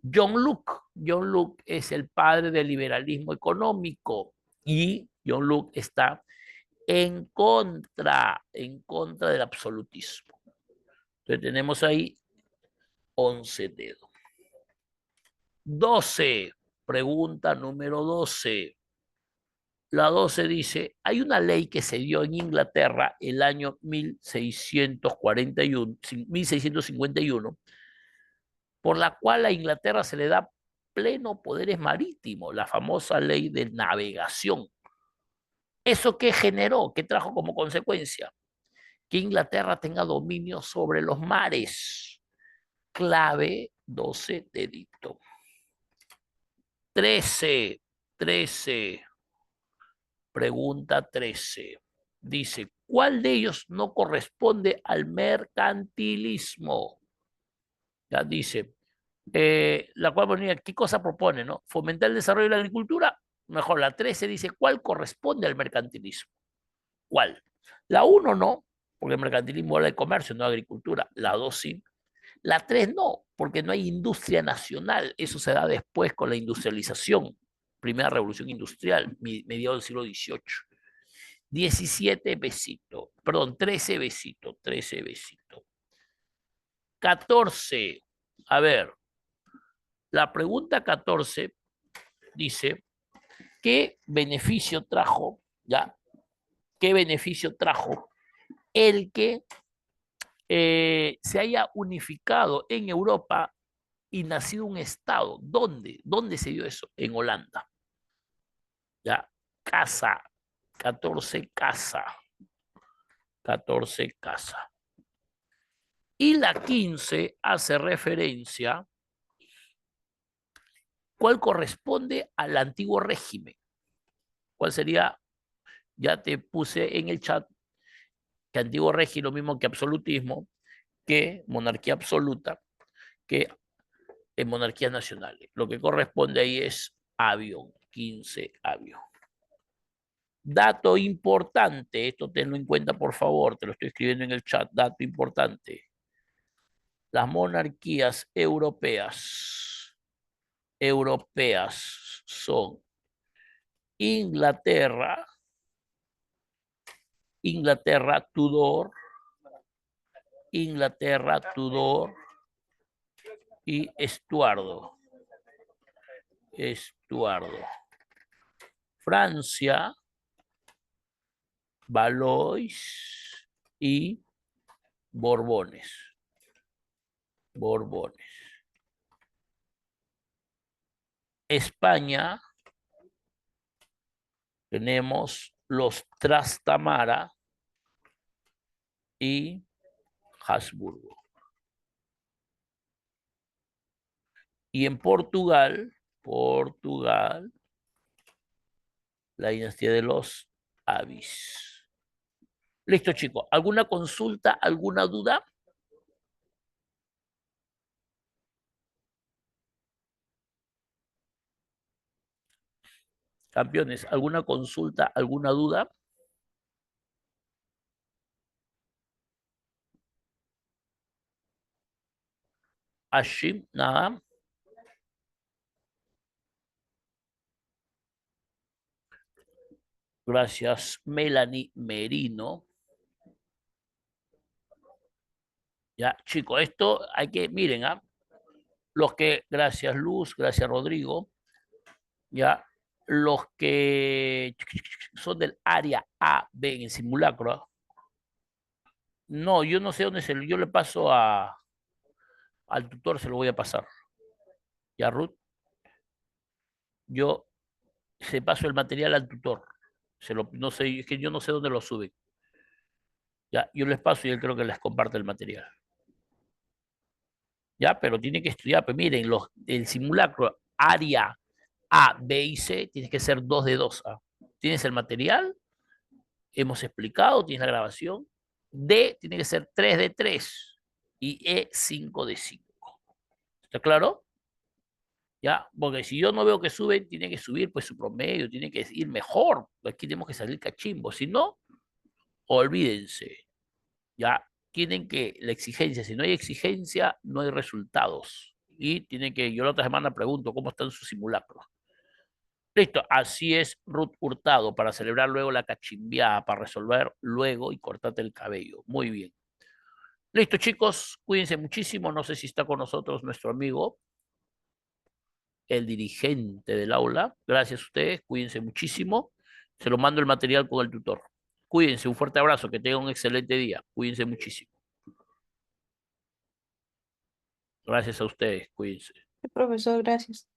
John Locke. John Locke es el padre del liberalismo económico y John Locke está en contra del absolutismo. Entonces tenemos ahí 11 dedos. 12, pregunta número 12. La 12 dice, hay una ley que se dio en Inglaterra el año 1651, por la cual a Inglaterra se le da pleno poderes marítimos, la famosa ley de navegación. ¿Eso qué generó? ¿Qué trajo como consecuencia? Que Inglaterra tenga dominio sobre los mares. Clave 12 dedito. 13, 13, pregunta 13. Dice, ¿cuál de ellos no corresponde al mercantilismo? Ya dice, la cual ponía, ¿qué cosa propone, no? Fomentar el desarrollo de la agricultura. Mejor, la 13 dice, ¿cuál corresponde al mercantilismo? ¿Cuál? La uno no, porque el mercantilismo habla de comercio, no de agricultura. La 2 sí. La 3 no, porque no hay industria nacional. Eso se da después con la industrialización. Primera revolución industrial, mediados del siglo XVIII. 17 besitos, perdón, 13 besitos, 13 besitos. 14, a ver, la pregunta 14 dice, ¿qué beneficio trajo, ya? ¿Qué beneficio trajo el que se haya unificado en Europa y nacido un Estado? ¿Dónde? ¿Dónde se dio eso? En Holanda. Ya, casa, 14 casa, 14 casa. Y la 15 hace referencia, ¿cuál corresponde al antiguo régimen? ¿Cuál sería? Ya te puse en el chat que antiguo régimen, lo mismo que absolutismo, que monarquía absoluta, que en monarquías nacionales. Lo que corresponde ahí es avión, 15 avión. Dato importante, esto tenlo en cuenta por favor, te lo estoy escribiendo en el chat, dato importante. Las monarquías europeas son Inglaterra, Tudor, Inglaterra, Tudor y Estuardo. Francia, Valois y Borbones. España, tenemos los Trastamara y Habsburgo. Y en Portugal, la dinastía de los Avis. Listo, chicos. ¿Alguna consulta, alguna duda? Campeones, ¿alguna consulta, alguna duda? Ashim, nada. Gracias, Melanie Merino. Ya, chicos, esto hay que, miren, los que, gracias Luz, gracias Rodrigo, ya, los que son del área A, B en el simulacro, no, yo no sé dónde yo le paso al tutor, se lo voy a pasar. Ya, Ruth, yo se paso el material al tutor. No sé, es que yo no sé dónde lo suben. Ya, yo les paso y él creo que les comparte el material. Ya, pero tiene que estudiar. Pues miren, el simulacro área A, B y C tiene que ser 2 de 2. ¿Tienes el material? Hemos explicado, tienes la grabación. D tiene que ser 3 de 3 y E 5 de 5. ¿Está claro? Ya, porque si yo no veo que suben, tiene que subir pues su promedio, tiene que ir mejor. Aquí tenemos que salir cachimbo. Si no, olvídense. Ya tienen que, la exigencia, si no hay exigencia, no hay resultados. Y tienen que, yo la otra semana pregunto cómo están sus simulacros. Listo, así es Ruth Hurtado, para celebrar luego la cachimbiada, para resolver luego y cortarte el cabello. Muy bien. Listo, chicos, cuídense muchísimo. No sé si está con nosotros nuestro amigo, el dirigente del aula. Gracias a ustedes, cuídense muchísimo. Se lo mando el material con el tutor. Cuídense, un fuerte abrazo, que tengan un excelente día. Cuídense muchísimo. Gracias a ustedes, cuídense. Profesor, gracias.